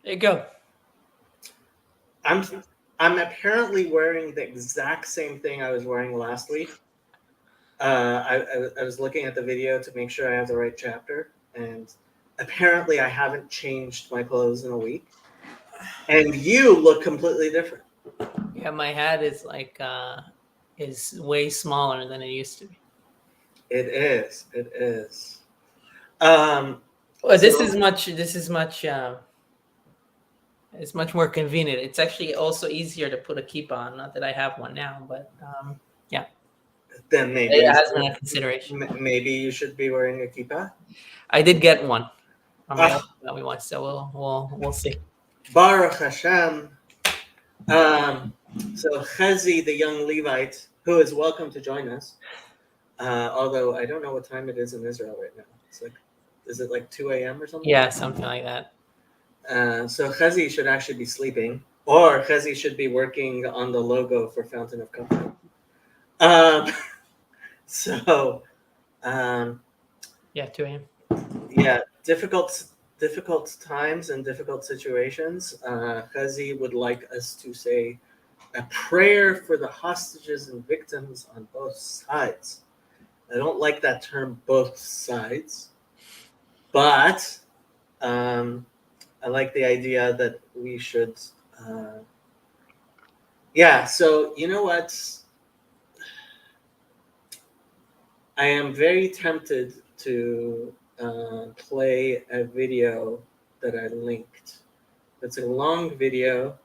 There you go. I'm apparently wearing the exact same thing I was wearing last week. I was looking at the video to make sure I have the right chapter, and apparently I haven't changed my clothes in a week. And you look completely different. Yeah, my hat is is way smaller than it used to be. It is. It is. Um, Well, this is so much. This is much. It's much more convenient. It's actually also easier to put a keep on. Not that I have one now, but yeah, then maybe it has been a consideration. maybe you should be wearing a kippah. I did get one from my Ah, old family once, so we'll see. Baruch Hashem. Um, so Chazi, the young Levite, who is welcome to join us. Although I don't know what time it is in Israel right now. It's like, is it like 2 a.m. or something? Yeah, something like that. So Chazi should actually be sleeping, or Chazi should be working on the logo for Fountain of Comfort. Um, so, um, Yeah, 2 a.m. yeah, difficult times and difficult situations. Chazi would like us to say a prayer for the hostages and victims on both sides. I don't like that term, both sides, but I like the idea that we should. Uh, yeah, so you know what? I am very tempted to play a video that I linked. It's a long video,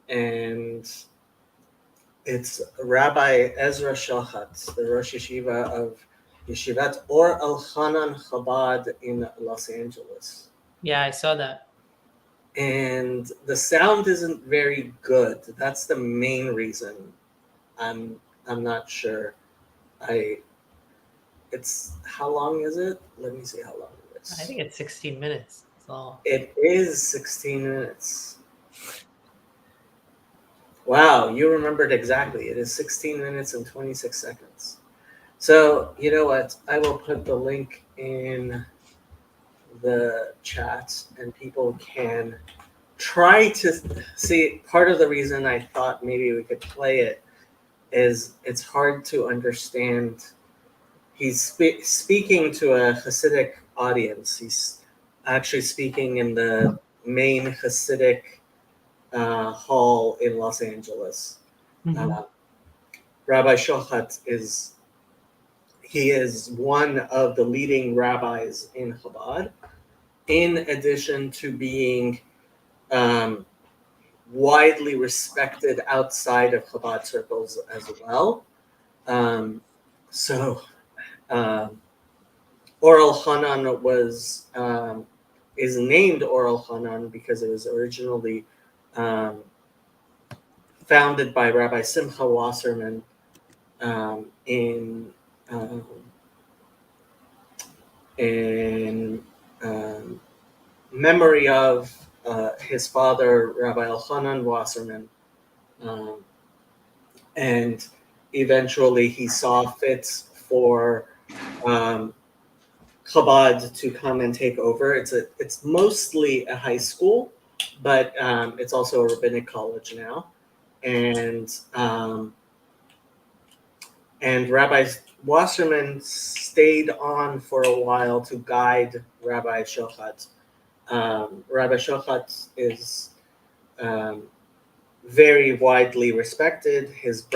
and it's Rabbi Ezra Shochat, the Rosh Yeshiva of Yeshivat Or Elchanan Chabad in Los Angeles. Yeah, I saw that. And the sound isn't very good. That's the main reason. I'm I'm not sure. I it's how long is it? Let me see how long it I is. think it's 16 minutes. So It is 16 minutes. Wow, you remembered exactly. It is 16 minutes and 26 seconds. So, you know what? I will put the link in the chat and people can try to see. Part of the reason I thought maybe we could play it is it's hard to understand. He's speaking to a Hasidic audience. He's actually speaking in the main Hasidic hall in Los Angeles. Mhm. Uh, Rabbi Shochat is one of the leading rabbis in Chabad, in addition to being um, widely respected outside of Chabad circles as well. Um, so, um, Oral Hanan is named Oral Hanan because it was originally um, founded by Rabbi Simcha Wasserman in um, in um, memory of his father, Rabbi Elchanan Wasserman, um, and eventually he saw fit for um, Chabad to come and take over. It's mostly a high school, but it's also a rabbinic college now, and um, and Rabbi Wasserman stayed on for a while to guide Rabbi Shochat. Rabbi Shochat is um, very widely respected. His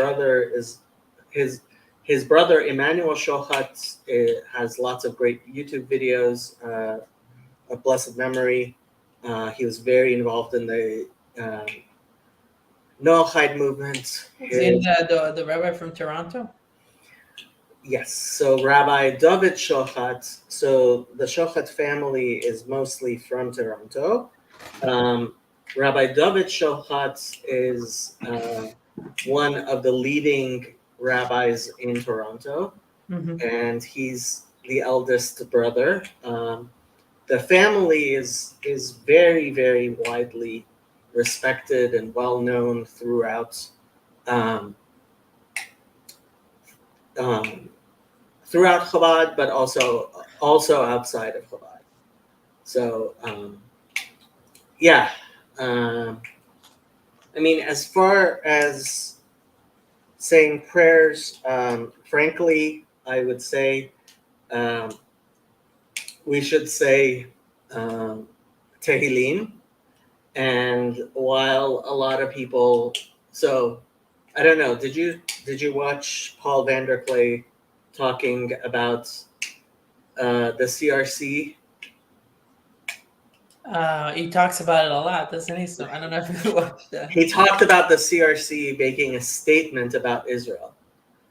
his brother Emmanuel Shochat has lots of great YouTube videos of blessed memory. He was very involved in the um, Noahide movement. Is in the rabbi from Toronto? Yes, so Rabbi David Shochat. So the Shochat family is mostly from Toronto. Um, Rabbi David Shochat is one of the leading rabbis in Toronto, Mm-hmm. and he's the eldest brother. The family is very widely respected and well known um, um, throughout Chabad, but also outside of Chabad. So yeah. I mean, as far as saying prayers, frankly, I would say um, we should say Tehillim. And while a lot of people, so I don't know, did you watch Paul Vanderklay talking about the CRC? He talks about it a lot, doesn't he? So I don't know if you watched that. He talked about the CRC making a statement about Israel.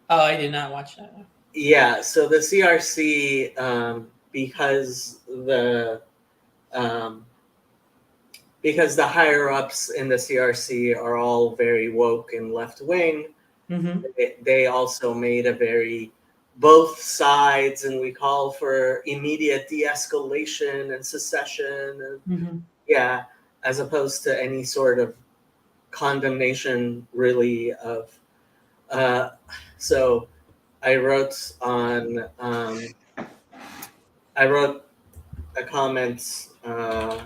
Oh, I did not watch that one. Yeah, so the CRC, um, because the higher ups in the CRC are all very woke and left wing, Mm-hmm. they also made a very both sides, and we call for immediate de-escalation and secession, and Mm-hmm. yeah, as opposed to any sort of condemnation, really. Of so I wrote on I wrote a comment. I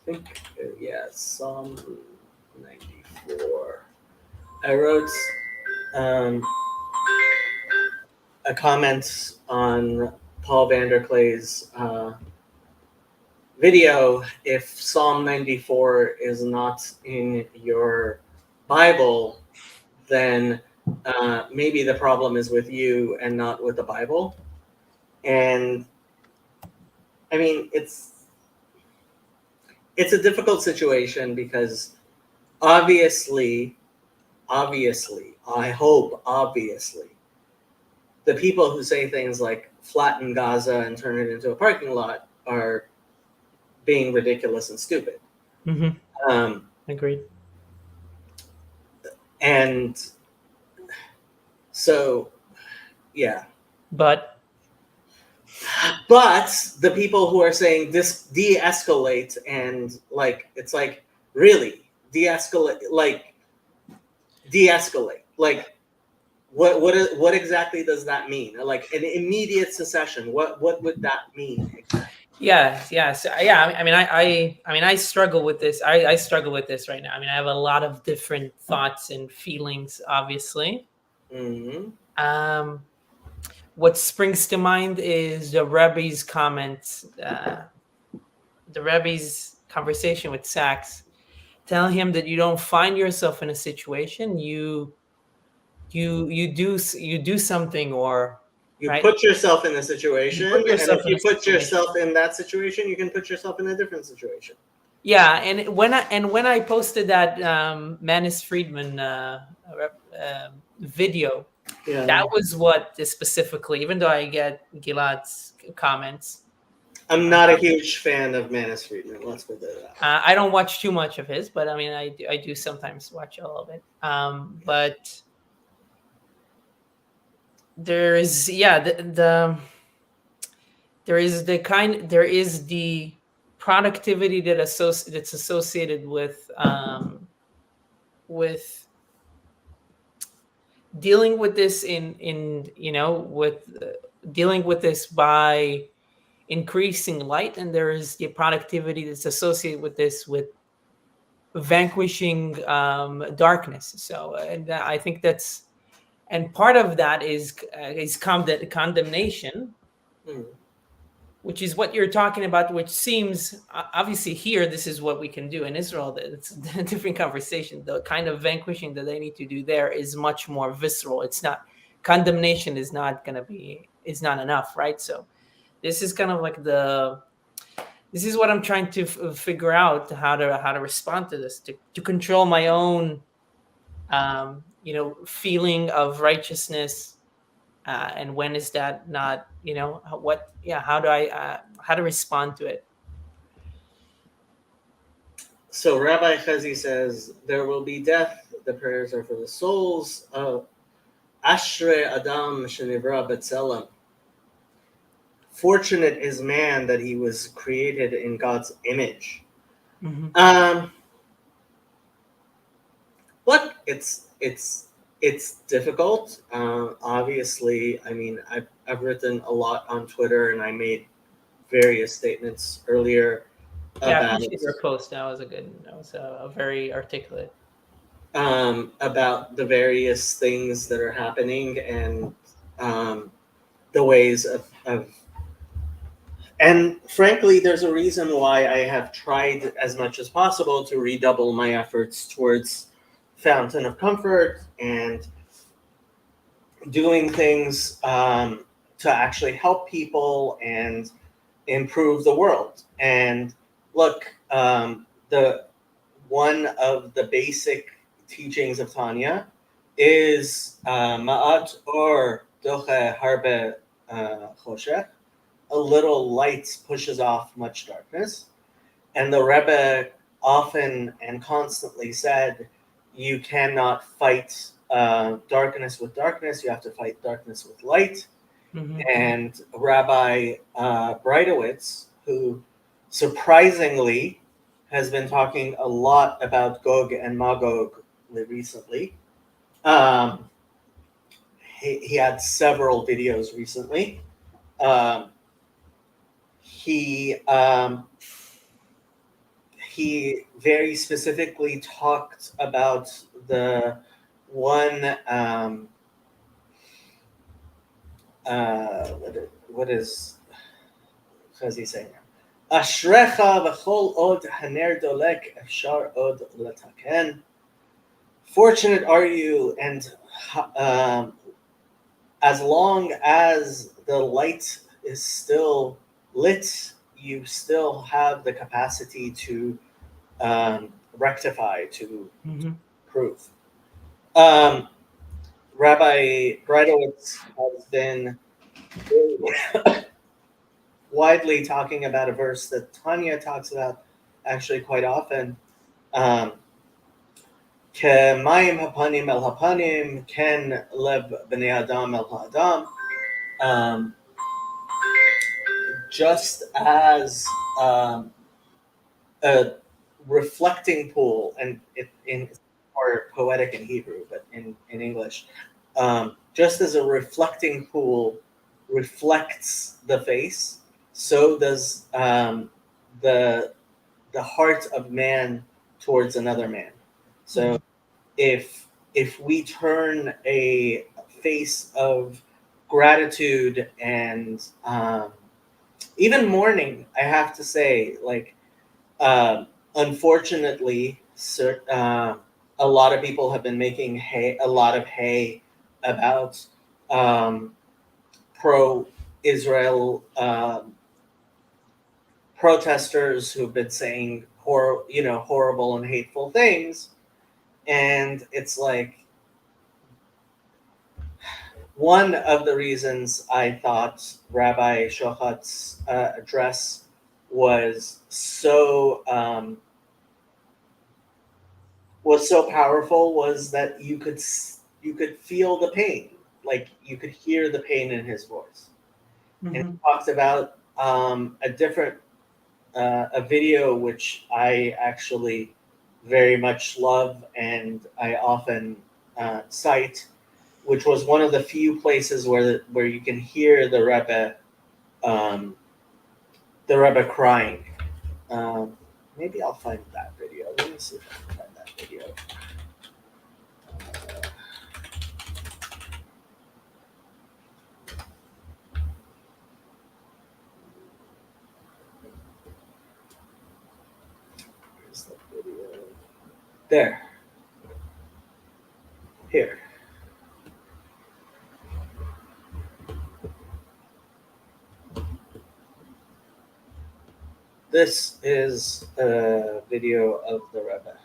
think Psalm 94. I wrote um, a comment on Paul Vanderklay's video. If Psalm 94 is not in your Bible, then maybe the problem is with you and not with the Bible. And I mean, it's a difficult situation because obviously, I hope, obviously, the people who say things like flatten Gaza and turn it into a parking lot are being ridiculous and stupid. Mm-hmm. Agreed. And so, yeah. But The people who are saying this de-escalate, and like, it's like, really de-escalate, like de-escalate, like what exactly does that mean? Like an immediate secession, what would that mean exactly? yeah. So, yeah. I struggle with this. I struggle with this right now. I mean, I have a lot of different thoughts and feelings, obviously. Mm-hmm. What springs to mind is the Rebbe's comments, the Rebbe's conversation with Sachs, telling him that you don't find yourself in a situation, you do something, or You right, put yourself in a you situation, put and yourself if in you a put situation. yourself in that situation, you can put yourself in a different situation. Yeah, and when I posted that Manis Friedman video, Yeah. that was what specifically. Even though I get Gilad's comments, I'm not a huge fan of Manus Friedman. Let's put that out. I don't watch too much of his, but I mean, I do sometimes watch a little bit. But there is, yeah, there is the productivity that's associated with dealing with this in with dealing with this by increasing light, and there is the productivity that's associated with this with vanquishing darkness. So and I think that's, and part of that is condemnation, Hmm. which is what you're talking about, which seems obviously here this is what we can do. In Israel, it's a different conversation. The kind of vanquishing that they need to do there is much more visceral. It's not, condemnation is not enough, right? So this is kind of like this is what I'm trying to figure out, how to respond to this, to control my own feeling of righteousness, and when is that not, how to respond to it. So Rabbi Chazi says there will be death. The prayers are for the souls of Ashrei Adam Shenivra B'Tselem. Fortunate is man that he was created in God's image. Mm-hmm. Look, it's difficult. Obviously, I mean, I've written a lot on Twitter, and I made various statements earlier Yeah, I about appreciate your post. That was a very articulate. about the various things that are happening and the ways of and frankly, there's a reason why I have tried as much as possible to redouble my efforts towards Fountain of Comfort and doing things to actually help people and improve the world. And look, the one of the basic teachings of Tanya is Ma'at or Doche Harbe Choshech. A little light pushes off much darkness. And the Rebbe often and constantly said, you cannot fight darkness with darkness, you have to fight darkness with light. Mm-hmm. And Rabbi Breitowitz, who surprisingly has been talking a lot about Gog and Magog recently. He had several videos recently. He very specifically talked about the one what is he saying now? Ashrecha v'chol od haner dolek efshar od lataken. Fortunate are you, and as long as the light is still lit, you still have the capacity to rectify, to improve. Rabbi Breitowitz has been widely talking about a verse that Tanya talks about actually quite often. Kemayim hapanim el hapanim, ken lev bnei adam el ha'adam. Just as a reflecting pool, and it's more poetic in Hebrew, but in English, just as a reflecting pool reflects the face, so does the heart of man towards another man. So if we turn a face of gratitude and even mourning, I have to say, like, unfortunately, a lot of people have been making a lot of hay about pro-Israel protesters who've been saying horrible and hateful things, and it's like one of the reasons I thought Rabbi Shochat's address was so powerful was that you could feel the pain, like you could hear the pain in his voice. And he talked about a video which I actually very much love and I often cite, which was one of the few places where you can hear the Rebbe crying. Maybe I'll find that video. Let me see if I can find that video. Where's the video? There. Here. This is a video of the Rebbe.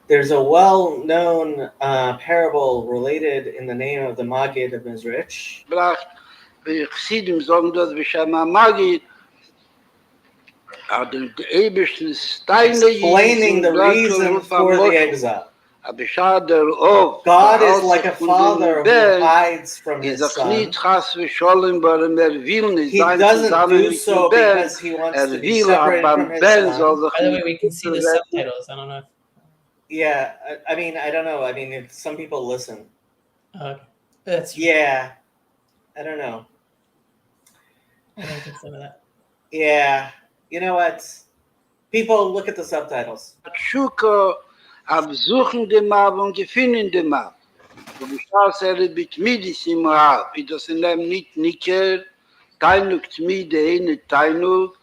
There's a well-known parable related in the name of the Maggid of Mizrich. Explaining the reason for the exile. God is like a father who hides from his son. He doesn't do so because he wants to be separated from his son. By the way, we can see the subtitles. I don't know. Yeah, I mean, I don't know. I mean, some people listen. Okay. That's yeah. I don't know. I don't think some of that. Yeah. You know what? People look at the subtitles. Schuko absuchen dem Ab und gefinnen dem Ab. Und ich schaue mit Midis im Ab. Ich das in dem nicht Nicker, Teinuk Tmide, eine Teinuk,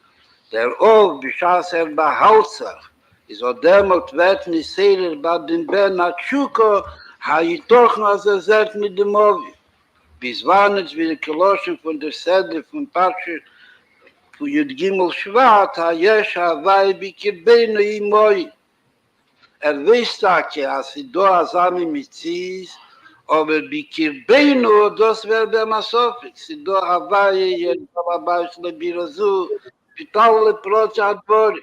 der Ov, beschaß behaltsach. Is o demot wird nicht sehrer bei dem Bernat Schuko, ha ich doch noch sagt mit dem Ovi. Bis wann es wieder Koloschen von der Sedle von Patsche, von Jud Gimel Schwat, ha jesch ha wei bikirbeine imoi. Weiß que als sie da zusammen mit sie ist, aber bikirbeino, das wäre der Masofik. Sie da Hawaii, jetzt aber beispielsweise Birazu, Pitale Procha Adbori.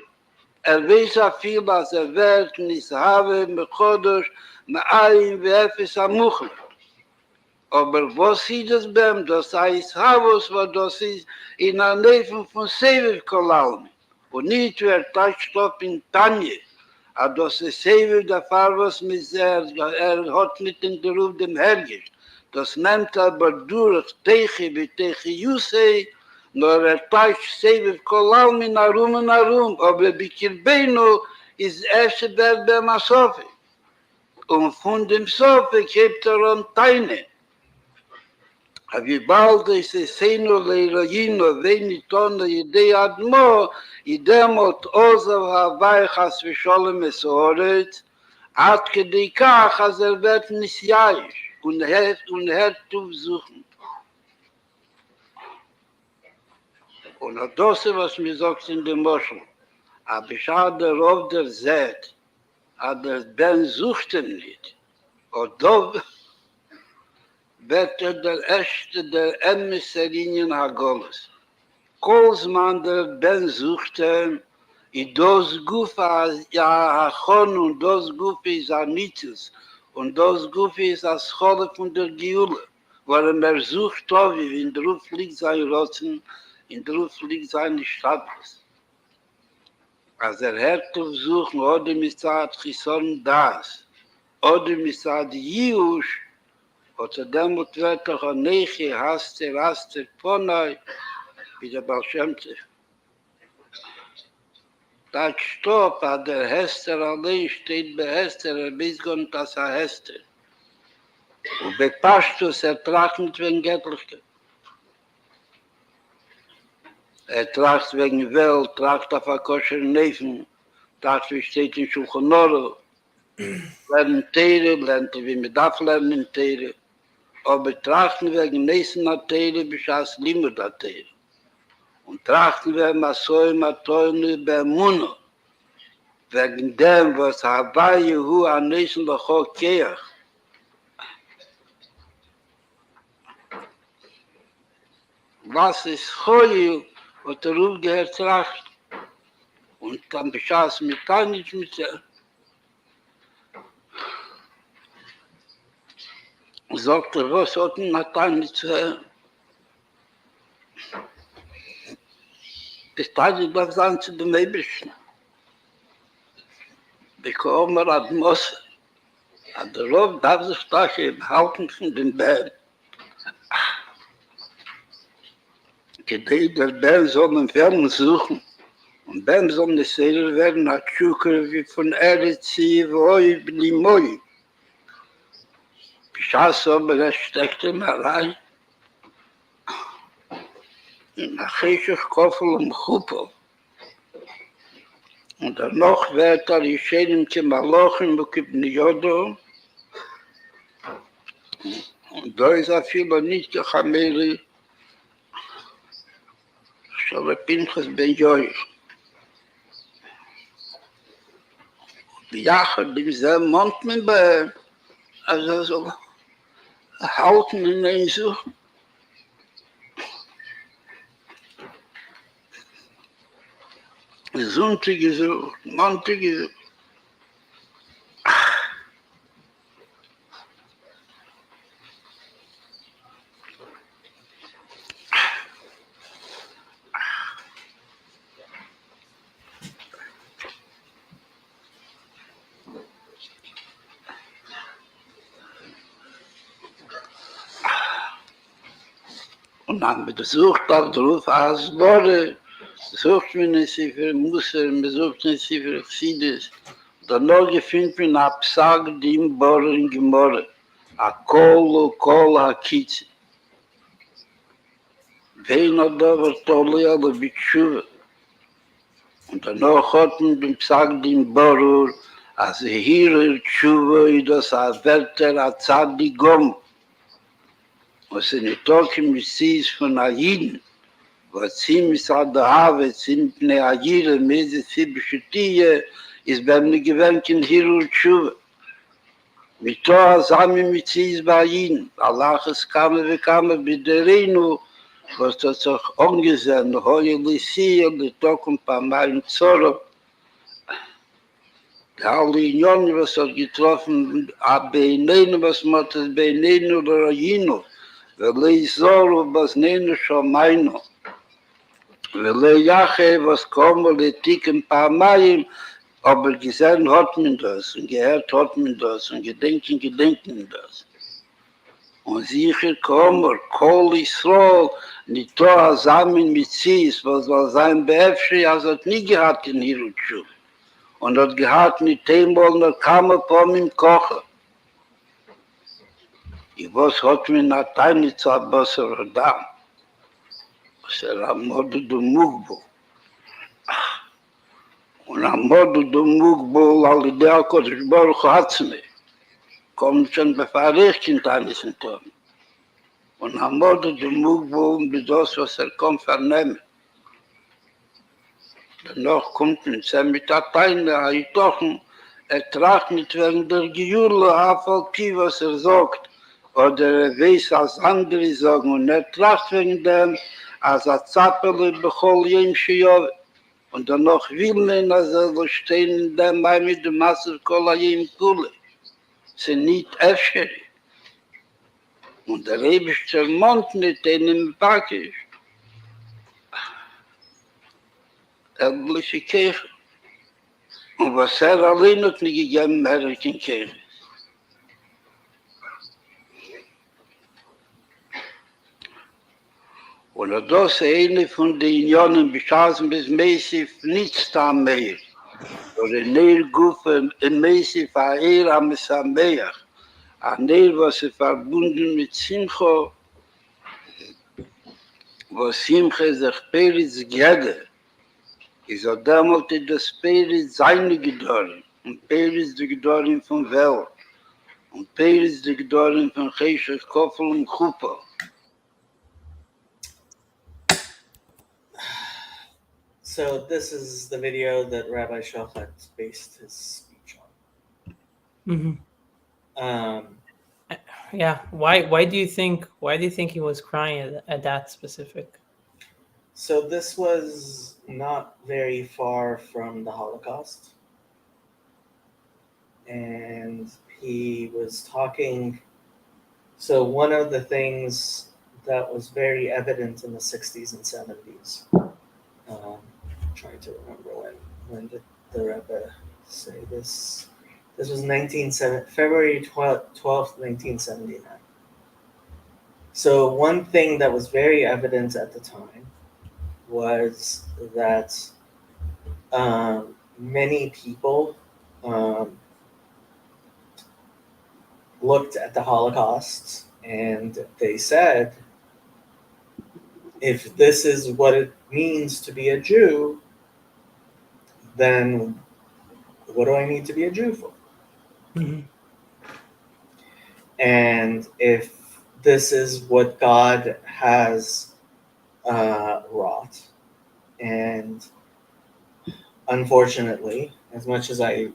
Weiß viel, was wird, nicht haben, Mechodosh, Ma'ayin, Efes Amuchel. Aber was sieht das beim, das heißt Havos, was das ist in der Nähe von Seviv Kolalmi. Und nicht wer Tagstopp in Tanya. Aber das ist Seviv der Fall, was mit hat nicht in der Ruf dem Herrgisch. Das nimmt aber durch Teche, wie Teche Yusei, nur Tag Seviv Kolalmi, narum und narum. Aber Bikirbeino ist erst der Masofe. Und von dem Sofe gibt an Teine. Avibald is a seno leiragino veni tonna idea admo, idemot ozav havai chas visholem esoret, at kedika chas wird nisjaish, und tu suchen. Und das, was mir sagt in dem Moschel, aber ich habe der Rov der Zet, aber Ben sucht ihn nicht. Und da wird der erste der Emissarinien Hagoles. Kolzman der Ben suchte, i dos Gufa ja Hachon und dos Gufi is Anitus und dos Gufi is a Schole von der Giule, wo sucht, wie in der Ruf liegt sein Rotzen, in der Ruf liegt seine Stadt. Als hört auf suchen, oder misad Chison das, oder misad Jiush, oder demut wird doch ein Neche, Haster, Ponai, wie der Baal Shem Tov. Das Stopp, der Hester allein steht bei Hester, bis Gott das Hester. Und bei Pashtus tracht nicht wegen Göttlichkeit. Tracht wegen Welt, tracht auf der Koscher Neven, tracht wie steht in Shulchan Aruch, lernen Teire, lernt wie man darf lernen Teire, aber trachten wegen Nesen der Teire, bis als Limmer der Teire. Und trachten wir Masoi, Matoinu, Bermuno, wegen dem, was Hawaii, Hu, an Nesen der Chokeach. Was ist Choyu, und der Ruf gehört Tracht. Und dann beschaß mit Tanya mit der. Sagte, was hat Tanya zu hören? Das Tanya darf sein zu dem Eberschen. Bekommen hat Mosse. Und der Ruf darf sich da halten von den Bären. Gedei der Bären soll man Fernen suchen. Und beim soll eine Seele werden, hat Schuker wie von Erezi, Woi, Blimoi. Bischass aber, steckt ihm allein. Nach Hechech Koffel Chuppel. Und dann noch wird die Schäden zum Malochen, Bukib Niodo. Und da ist viel nicht Chameli. Schale Pinchas Ben Joich. Jachad, dem selben Mond mit bei, also so halten in den Such. Sonntag gesucht, Montag gesucht. Und dann besucht auf der Ruf Asbore, besucht mir nicht sie für Musser, besucht nicht sie für Chsidis. Danach gefindt mir ein Psag, die im Bohren gemorren. A kol ha kitz. Vein da wird tolle alle bitschuwe. Und danach hat man den Psag, die im Bohren, als hier tschuwe, das a Werter, a Zadigom. Was in der Toke mit sie ist von Aiden. Was sie mit der Habe, sind ne Agire, mese Sibische Tie, ist beim ne gewöhnt in Hiru Tschuwe. Mit Toa Sami mit sie ist bei Aiden. Allah es kamen, wir kamen bei der Reinu, was das auch angesehen, hoi Lissi, und die Toke ein paar Mal in Zoro. Alle Unionen, was hat getroffen, Abeinene, was macht es Beinene oder Aino. Velei Zoro, was nene schon meino. Velei Yache, was kommen, le ticken paar Meilen, aber gesehen hat man das, und gehört hat man das, und gedenken das. Und sicher kommen, Kol Yisrael, nicht Toa Samen mit Zis, was soll sein Beefschi, als hat nie gehabt in Hirutschu. Und hat gehabt nicht einmal, nur kam von ihm kochen. Ich weiß, hat mir nach Tanya zu Abasser Adam. Was am Modu du Mugbo. Und am Modu du Mugbo, alle der Kodesh Baruch hat's mir. Kommt schon befahrig in Tanya sind Tom. Und am Modu du Mugbo, mit das, was kommt vernehmen. Danach kommt mit der Tanya, Tochen, tracht mit wegen der Gejurle, Afalki, was sagt. Oder weiß, als andere sagen, und tracht wegen dem, als Zappele bechol jem Shiyove. Und danach will man, als stehen in dem, mit dem Maser Kola jem Kule. Sie nicht öffnen. Und der Rebischter Mond nicht in dem Pakisch. Etliche Kirche. Und was allein hat nicht gegeben, in Kirche. Oder das eine von den Unionen beschaßen bis mäßig nichts da mehr. Oder näher Gufe mäßig verheir am Sameach. An näher was verbunden mit Simcho, wo Simche sich Peritz gede. Ist auch damals das Peritz seine Gedorin. Und Peritz die Gedorin von Welt. Und Peritz die Gedorin von Cheshach, Koffel und Chuppah. So this is the video that Rabbi Shochat based his speech on. Mm-hmm. Yeah. Why do you think he was crying at that specific? So this was not very far from the Holocaust. And he was talking. So one of the things that was very evident in the 60s and 70s. Trying to remember when did the Rebbe say this? This was February 12th, 1979. So one thing that was very evident at the time was that many people looked at the Holocaust and they said, if this is what it means to be a Jew, then what do I need to be a Jew for? Mm-hmm. And if this is what God has wrought, and unfortunately, as much as I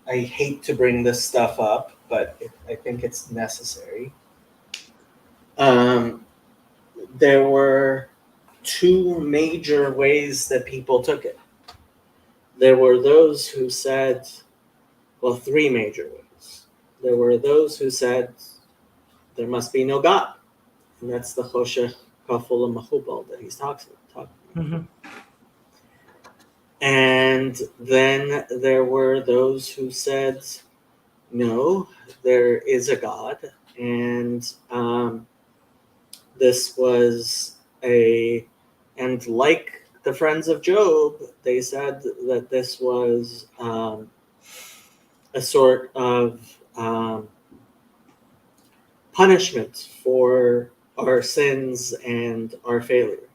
hate to bring this stuff up, but I think it's necessary, there were two major ways that people took it. There were those who said, well, three major ways. There were those who said, there must be no God. And that's the Choshech, Kaful, and Machubal that he's talking about. Mm-hmm. And then there were those who said, no, there is a God. And this was and like the friends of Job, they said that this was a sort of punishment for our sins and our failures.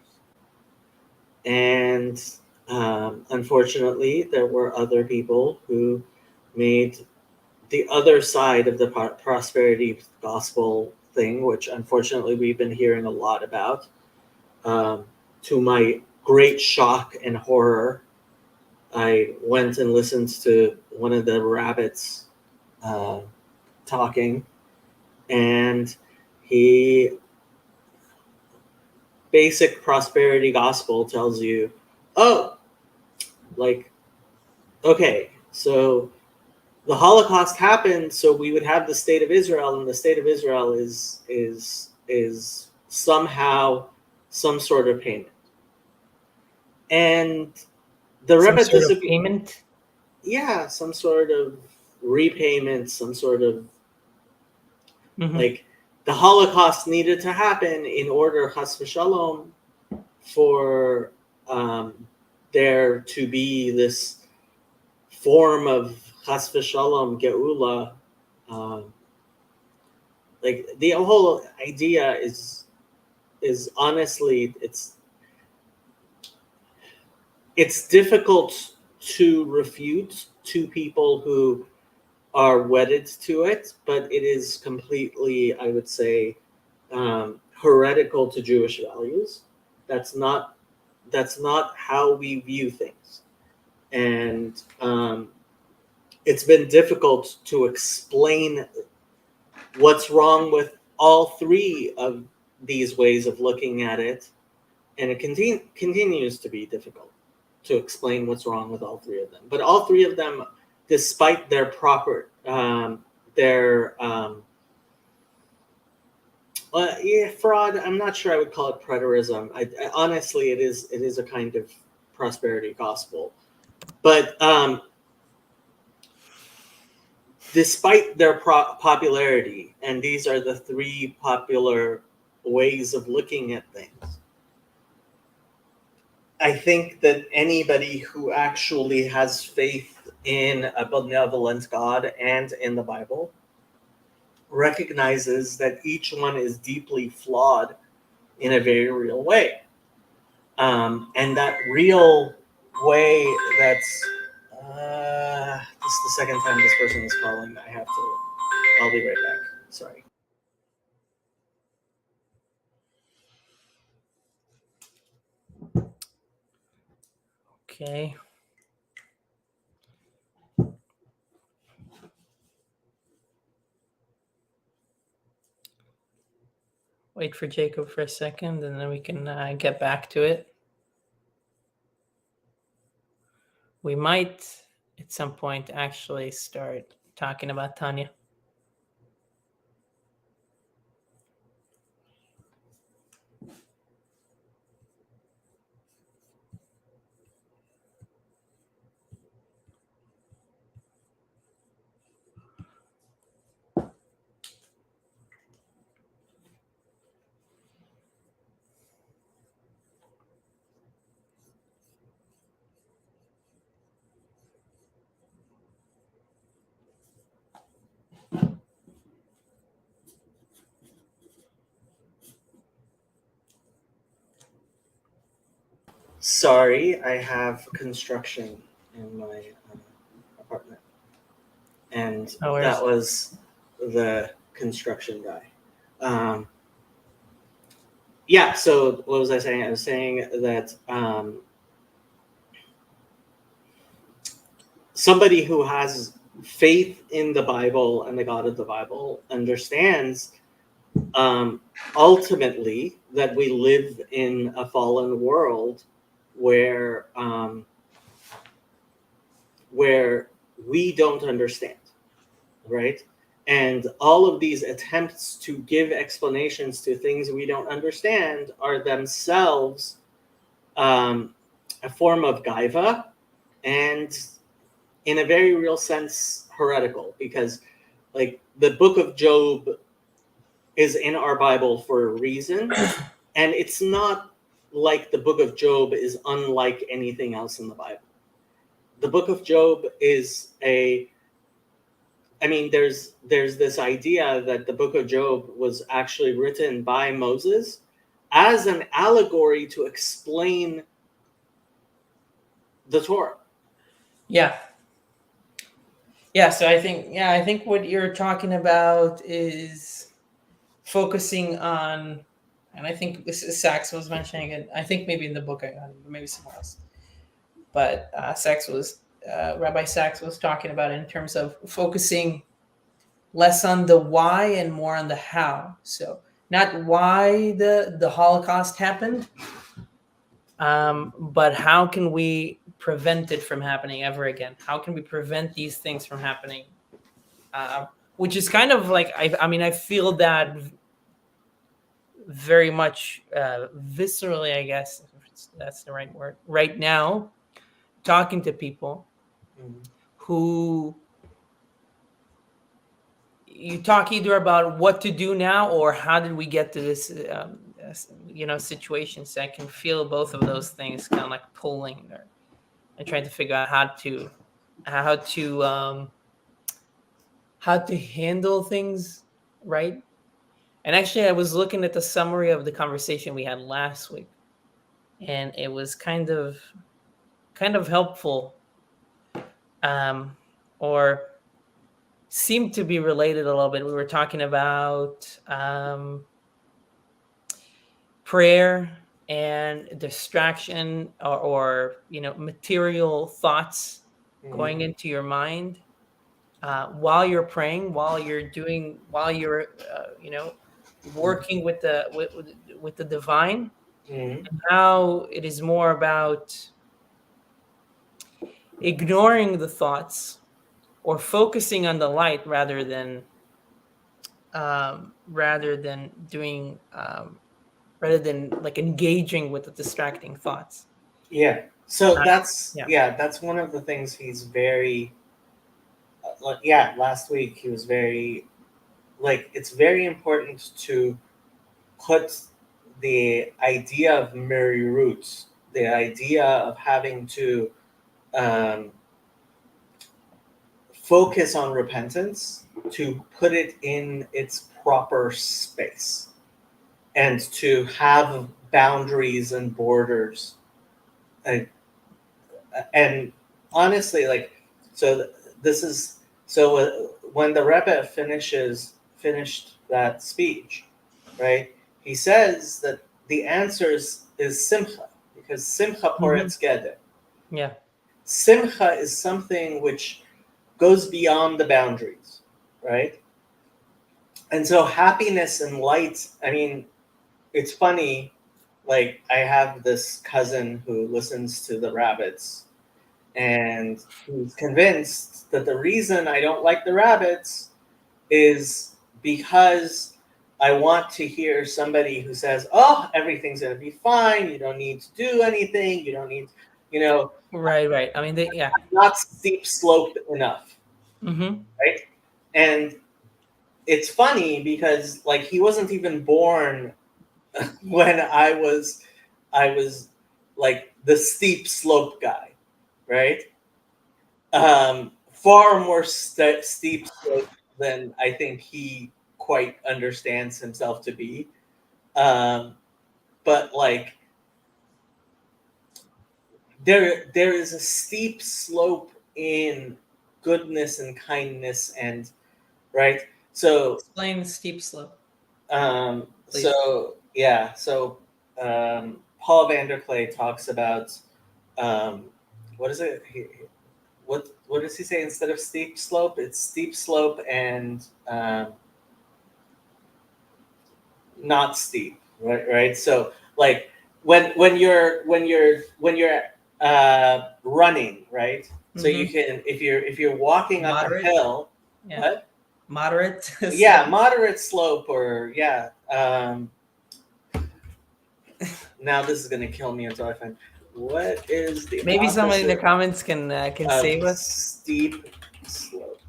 And unfortunately, there were other people who made the other side of the prosperity gospel thing, which unfortunately we've been hearing a lot about. To my great shock and horror, I went and listened to one of the rabbits talking, and basic prosperity gospel tells you, oh, like, okay, so the Holocaust happened, so we would have the state of Israel, and the state of Israel is somehow some sort of payment. And the Some Rebbe sort of payment? Yeah, some sort of repayment, some sort of like the Holocaust needed to happen in order, chas v'shalom, for there to be this form of chas v'shalom geula. Like the whole idea is honestly, it's difficult to refute to people who are wedded to it, but it is completely, I would say, heretical to Jewish values. That's not how we view things, and it's been difficult to explain what's wrong with all three of these ways of looking at it, and it continues to be difficult to explain what's wrong with all three of them. But all three of them, despite their fraud, I'm not sure I would call it preterism. Honestly, it is a kind of prosperity gospel. But despite their popularity, and these are the three popular ways of looking at things, I think that anybody who actually has faith in a benevolent God and in the Bible recognizes that each one is deeply flawed in a very real way. And that real way that's this is the second time this person is calling. I'll be right back. Sorry. Okay. Wait for Jacob for a second, and then we can get back to it. We might, at some point, actually start talking about Tanya. Sorry, I have construction in my apartment. And that was the construction guy. Yeah, so what was I saying? I was saying that somebody who has faith in the Bible and the God of the Bible understands ultimately that we live in a fallen world where we don't understand, right? And all of these attempts to give explanations to things we don't understand are themselves a form of gaiva, and in a very real sense heretical, because like the book of Job is in our Bible for a reason, and it's not like the book of Job is unlike anything else in the Bible. The book of Job is there's this idea that the book of Job was actually written by Moses as an allegory to explain the Torah. Yeah. So I think what you're talking about is focusing on, and I think this is Sachs was mentioning it. I think maybe in the book I got it, maybe somewhere else. But Rabbi Sachs was talking about it in terms of focusing less on the why and more on the how. So not why the Holocaust happened, but how can we prevent it from happening ever again? How can we prevent these things from happening? Which is kind of like, I feel that very much viscerally, I guess, if that's the right word, right now, talking to people who you talk either about what to do now or how did we get to this situation. So I can feel both of those things kind of like pulling and trying to figure out how to handle things, right? And actually I was looking at the summary of the conversation we had last week, and it was kind of helpful, or seemed to be related a little bit. We were talking about prayer and distraction, or material thoughts going into your mind while you're praying, while you're working with the divine, and how it is more about ignoring the thoughts or focusing on the light rather than like engaging with the distracting thoughts. Yeah. So that's one of the things he's very last week he was very, like, it's very important to put the idea of merirut, the idea of having to focus on repentance, to put it in its proper space, and to have boundaries and borders. And honestly, like, so when the Rebbe finished that speech, right? He says that the answer is simcha, because simcha poretz geder. Yeah. Simcha is something which goes beyond the boundaries, right? And so happiness and light, it's funny, like, I have this cousin who listens to the Rabbits, and he's convinced that the reason I don't like the Rabbits is because I want to hear somebody who says, oh, everything's going to be fine, you don't need to do anything, you don't need, Right. not steep slope enough, right? And it's funny because, like, he wasn't even born when I was like the steep slope guy, right? Far more steep slope than I think he quite understands himself to be. But like, there is a steep slope in goodness and kindness, and right. So explain the steep slope. Paul Vanderklay talks about what is it? What does he say instead of steep slope? It's steep slope and not steep, right? So like when you're running, right? So you can, if you're walking Moderate. up a hill, Yeah. what? Moderate. Moderate slope, or now this is gonna kill me until I find what is the maybe somebody in the opposite comments can save us. steep slope.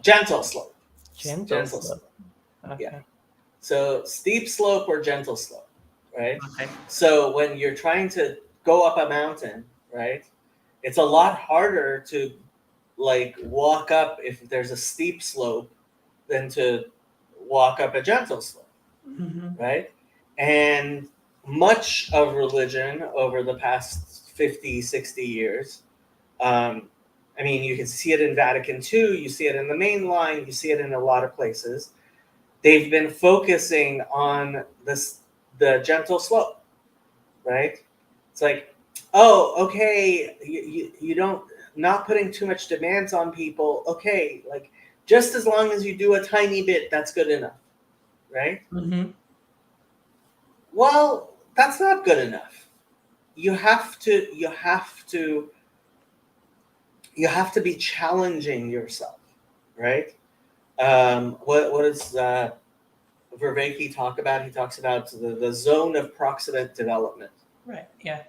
Gentle slope. Gentle slope. Okay. Yeah. So steep slope or gentle slope, right? Okay. So when you're trying to go up a mountain, right, it's a lot harder to like walk up if there's a steep slope than to walk up a gentle slope, Mm-hmm. right? And much of religion over the past 50, 60 years, I mean, you can see it in Vatican II, you see it in the main line, you see it in a lot of places. They've been focusing on the gentle slope, right? It's like, oh, okay, you don't, not putting too much demands on people. Okay, like just as long as you do a tiny bit, that's good enough, right? Mm-hmm. Well, that's not good enough. You have to be challenging yourself, right? What does Vervaeke talk about? He talks about the zone of proximate development, Right. Yeah.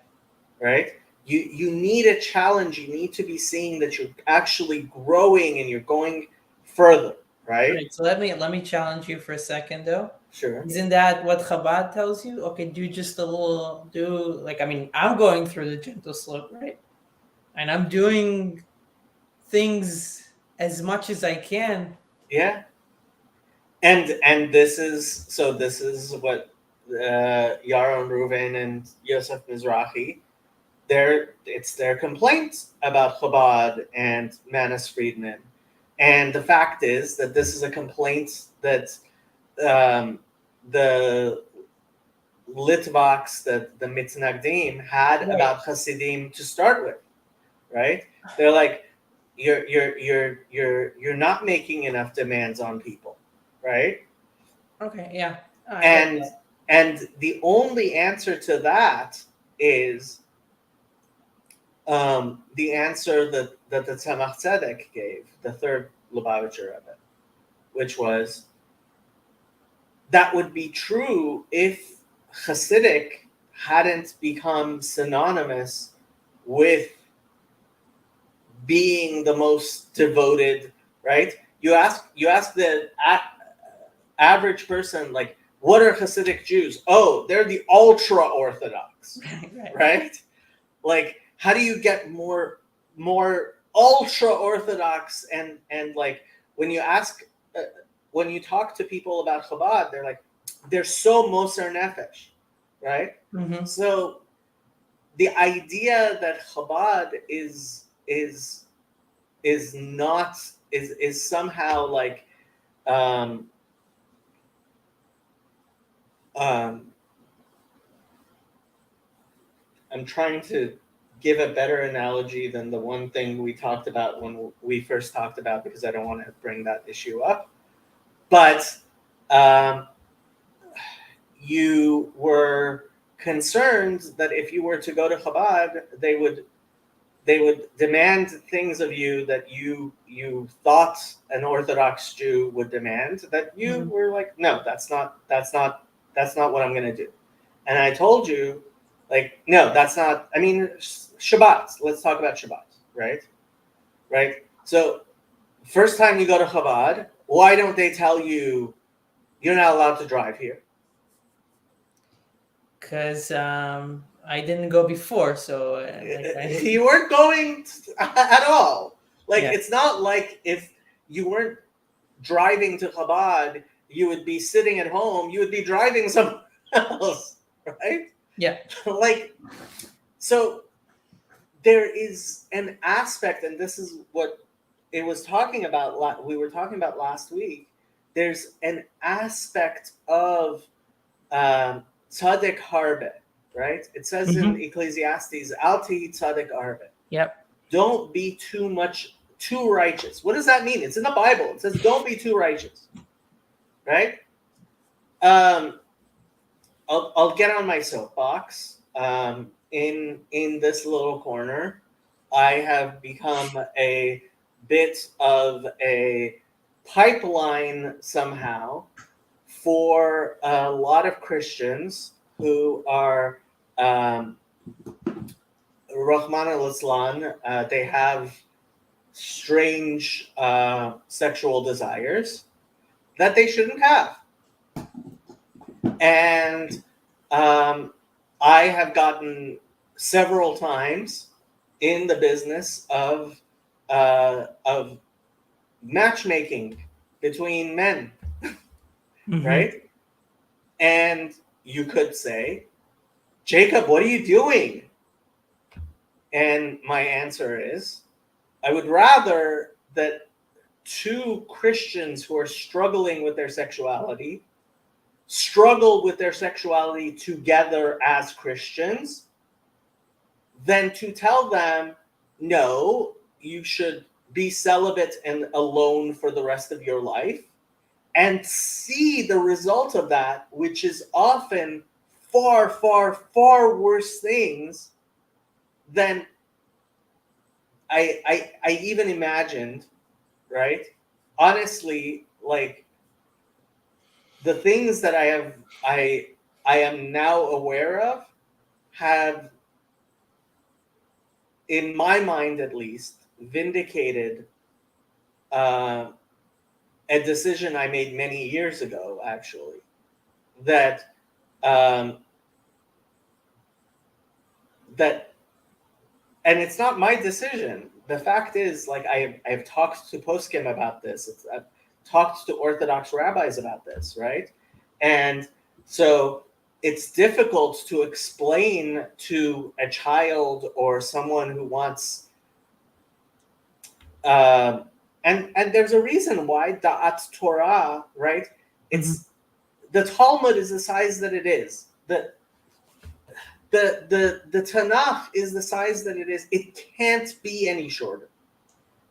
right? You need a challenge. You need to be seeing that you're actually growing and you're going further, right? Right. So let me challenge you for a second though. Sure. Isn't that what Chabad tells you? Okay, do just a little, I mean, I'm going through the gentle slope, right? And I'm doing things as much as I can. Yeah. And this is what Yaron Ruven and Yosef Mizrahi, it's their complaint about Chabad and Manis Friedman. And the fact is that this is a complaint that the Litvaks, that the Mitznagdim had Right. about Hasidim to start with, right? They're like, you're not making enough demands on people, right? Okay, yeah. Oh, I get And that. and the only answer to that is the answer that the Tzemach Tzedek gave, the third Lubavitcher Rebbe, which was that would be true if Hasidic hadn't become synonymous with being the most devoted, right? You ask the average person, like, what are Hasidic Jews? Oh, they're the ultra Orthodox, Right. right? Like, how do you get more ultra Orthodox? And like when you ask, when you talk to people about Chabad, they're like, they're so Moser Nefesh, right? Mm-hmm. So the idea that Chabad is not is somehow like um, I'm trying to give a better analogy than the one thing we talked about when we first talked about, because I don't want to bring that issue up. But you were concerned that if you were to go to Chabad, they would demand things of you that you thought an Orthodox Jew would demand, that you were like, no, that's not what I'm going to do. And I told you, like, no, that's not. I mean, Shabbat. Let's talk about Shabbat, right? Right. So, first time you go to Chabad, why don't they tell you you're not allowed to drive here? Because I didn't go before, so You weren't going at all. Like, Yeah. it's not like if you weren't driving to Chabad, you would be sitting at home. You would be driving somewhere else, right? Yeah. Like, so there is an aspect, and this is what it was talking about. We were talking about last week. There's an aspect of tzaddik harbe, right? It says in Ecclesiastes, "Al tihi tzaddik harbe." Yep. Don't be too righteous. What does that mean? It's in the Bible. It says, "Don't be too righteous," right? I'll get on my soapbox. In this little corner, I have become a bit of a pipeline somehow for a lot of Christians who are Rahman al-Islam. They have strange sexual desires that they shouldn't have, And I have gotten several times in the business of matchmaking between men, right? And you could say, Jacob, what are you doing? And my answer is, I would rather that two Christians who are struggling with their sexuality struggle with their sexuality together as Christians than to tell them, no, you should be celibate and alone for the rest of your life, and see the result of that, which is often far, far, far worse things than I even imagined, right? Honestly, like the things that I am now aware of have, in my mind at least, vindicated a decision I made many years ago, actually, that that, and it's not my decision. The fact is, like, I've talked to poskim about this. I've talked to Orthodox rabbis about this, right? And so it's difficult to explain to a child or someone who wants, and there's a reason why Da'at Torah, right? It's the Talmud is the size that it is. The Tanakh is the size that it is. It can't be any shorter.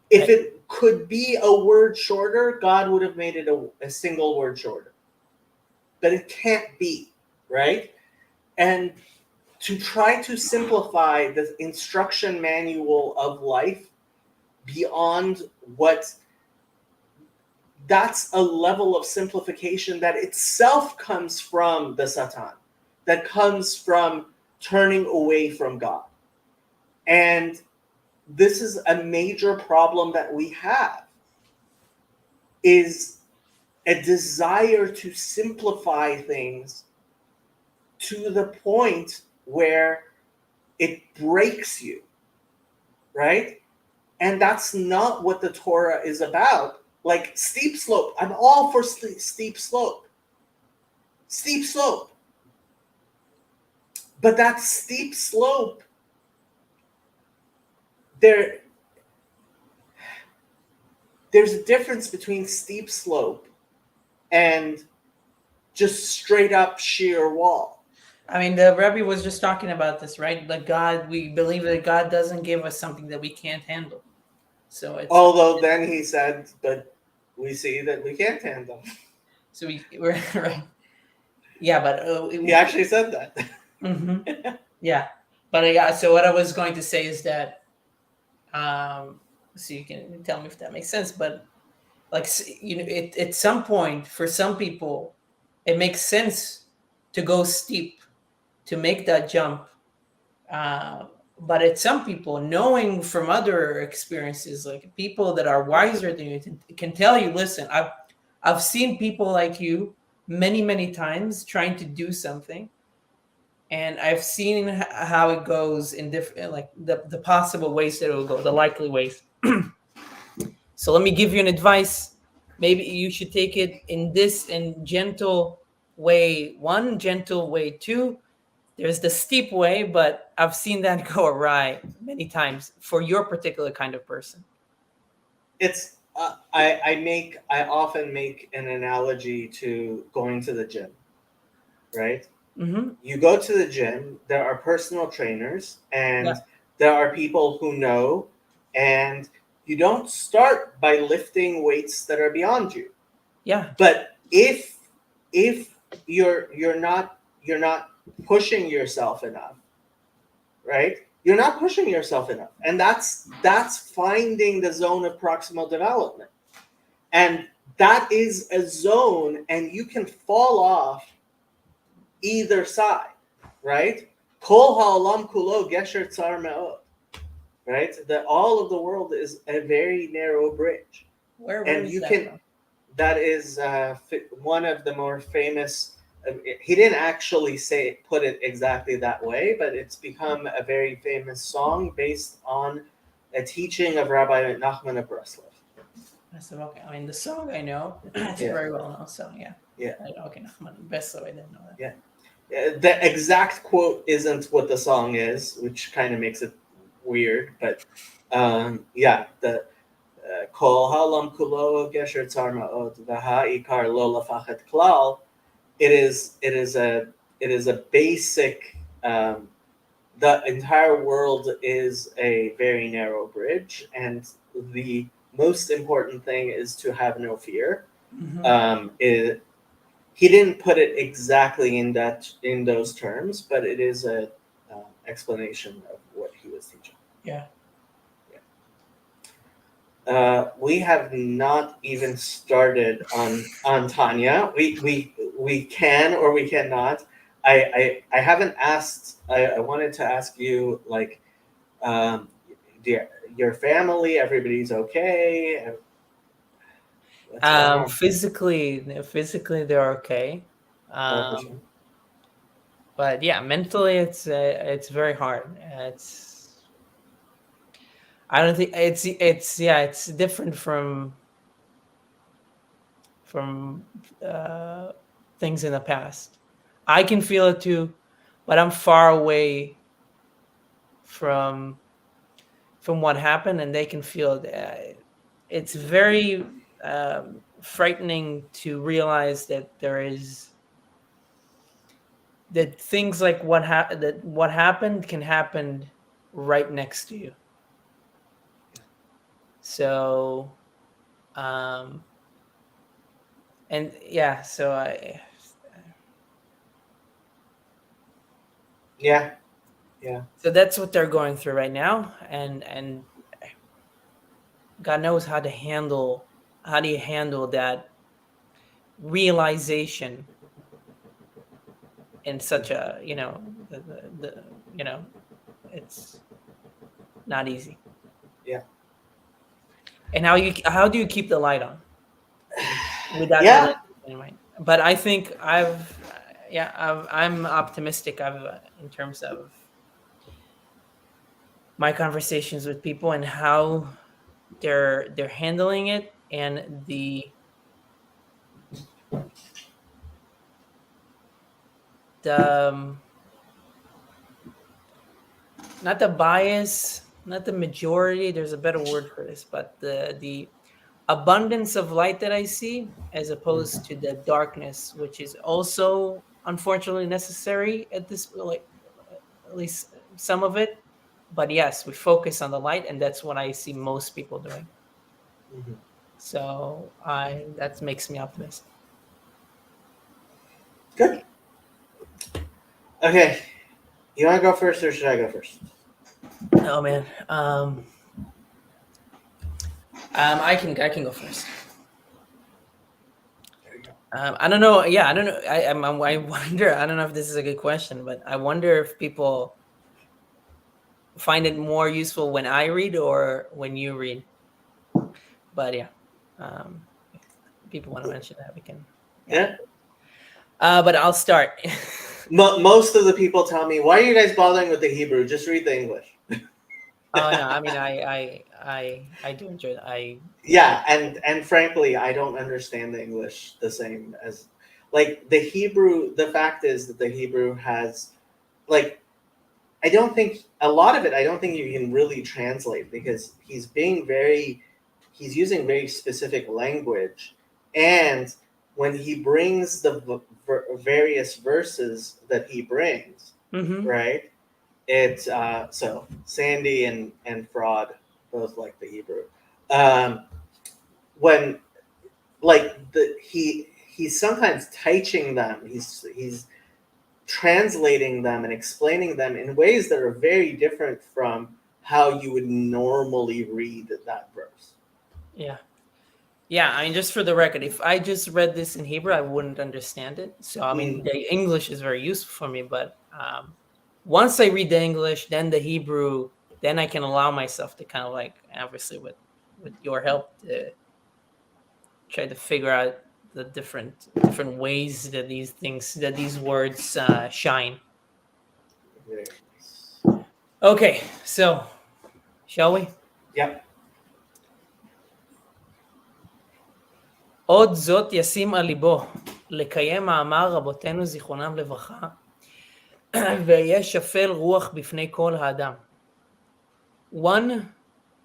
If it could be a word shorter, God would have made it a single word shorter. But it can't be, right? And to try to simplify the instruction manual of life beyond what, that's a level of simplification that itself comes from the Satan, that comes from turning away from God. And this is a major problem that we have, is a desire to simplify things to the point where it breaks you, right? And that's not what the Torah is about. Like steep slope, I'm all for steep slope. Steep slope. But that steep slope, there's a difference between steep slope and just straight up sheer wall. I mean, the Rebbe was just talking about this, right? That God, we believe that God doesn't give us something that we can't handle. So it's, although then he said, but we see that we can't handle. So we're right. Yeah, but he actually said that. Mm-hmm. Yeah, but yeah. So what I was going to say is that, so you can tell me if that makes sense. But like, at some point, for some people, it makes sense to go steep, to make that jump. But at some people, knowing from other experiences, like people that are wiser than you, can tell you, listen, I've seen people like you many, many times trying to do something. And I've seen how it goes in different, like the possible ways that it will go, the likely ways. So let me give you an advice. Maybe you should take it in this and gentle way one, gentle way two. There's the steep way, but I've seen that go awry many times for your particular kind of person. It's I often make an analogy to going to the gym, right? Mm-hmm. You go to the gym, there are personal trainers, and there are people who know, and you don't start by lifting weights that are beyond you. Yeah. But if you're not pushing yourself enough, right? You're not pushing yourself enough. And that's finding the zone of proximal development. And that is a zone, and you can fall off either side, right? Kol ha'olam kulo gesher tzar me'od, right? That all of the world is a very narrow bridge. Where and is you that can from? That is one of the more famous he didn't actually put it exactly that way, but it's become a very famous song based on a teaching of Rabbi Nachman of Breslov. I said, okay. I mean, the song I know, it's Yeah. very well known song. Yeah. Yeah. Okay. Best so I didn't know that. Yeah. The exact quote isn't what the song is, which kind of makes it weird, but the Kol halam kulo gesher tzar ma'od v'ha ikar lo lafachet klal. It is a basic. The entire world is a very narrow bridge, and the most important thing is to have no fear. He didn't put it exactly in those terms, but it is a explanation of what he was teaching. Yeah. We have not even started on Tanya. We can or we cannot. I haven't asked. I wanted to ask you, like, your family, everybody's okay. What's going on? Physically they're okay. Oh, for sure. But yeah, mentally it's very hard. I don't think it's different from things in the past. I can feel it too, but I'm far away from what happened, and they can feel it. It's very frightening to realize that that things like what happened can happen right next to you. So, and yeah, so Yeah. so that's what they're going through right now, and God knows how to handle. How do you handle that realization in such a it's not easy. Yeah. And how do you keep the light on with that Yeah. realization in mind? But I think I'm optimistic. In terms of my conversations with people and how they're handling it, and the not the bias, not the majority. There's a better word for this, but the abundance of light that I see, as opposed to the darkness, which is also unfortunately necessary at this, like, at least some of it. But yes, we focus on the light, and that's what I see most people doing. Mm-hmm. So that makes me optimistic. Good. Okay. You want to go first, or should I go first? Oh man, I can go first. There you go. I don't know. Yeah, I don't know. I wonder. I don't know if this is a good question, but I wonder if people find it more useful when I read or when you read. But yeah, people want to mention that, we can. Yeah. But I'll start. Most of the people tell me, "Why are you guys bothering with the Hebrew? Just read the English." Oh no, I mean I do enjoy that. Yeah, and frankly, I don't understand the English the same as, like, the Hebrew. The fact is that the Hebrew has, like, I don't think a lot of it. I don't think you can really translate, because he's using very specific language, and when he brings the various verses that he brings, right? It's so Sandy and Fraud both like the Hebrew. When, like, he's sometimes teaching them, he's translating them and explaining them in ways that are very different from how you would normally read that verse. Yeah, I mean, just for the record, if I just read this in Hebrew, I wouldn't understand it. So I mean, the English is very useful for me, but once I read the English, then the Hebrew, then I can allow myself to kind of, like, obviously with your help, to try to figure out the different ways that these words shine. Very nice. Okay, so shall we? Yep. עוד זאת ישים על ליבו, לקיים מאמר רבותינו זיכרונם לברכה, ויהיה שפל רוח בפני כל האדם. One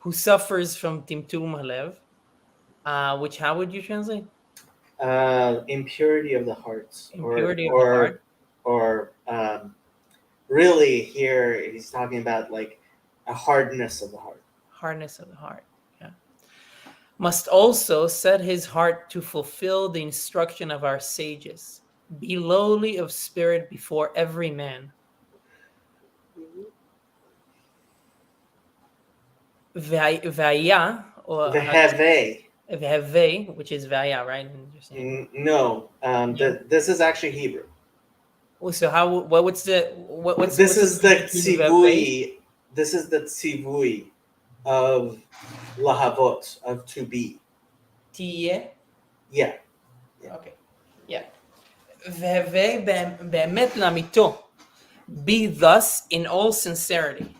who suffers from טמטום הלב, which how would you translate? Impurity of the heart. Impurity of the heart. Or really here he's talking about like a hardness of the heart. Hardness of the heart, yeah. Must also set his heart to fulfill the instruction of our sages. Be lowly of spirit before every man. Vaya, or Veheve, which is Vaya, right? No, this is actually Hebrew. So what's this is the tzivui. This is the tzivui of lahavot, of to be. Tiye? Yeah. Okay. Yeah. Veheve be'emet lamito. Be thus in all sincerity.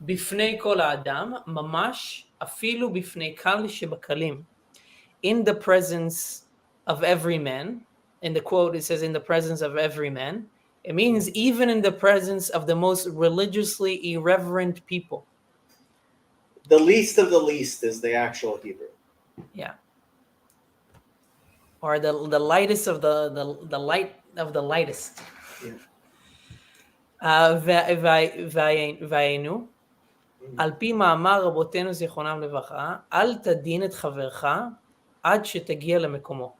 בפני כל האדם, ממש אפילו בפני קל שבקלים. In the presence of every man. In the quote, it says, in the presence of every man. It means even in the presence of the most religiously irreverent people. The least of the least is the actual Hebrew. Yeah. Or the lightest of the light of the lightest. והיינו, על פי מאמר רבותינו זיכרונם לברכה, אל תדין את חברך עד שתגיע למקומו.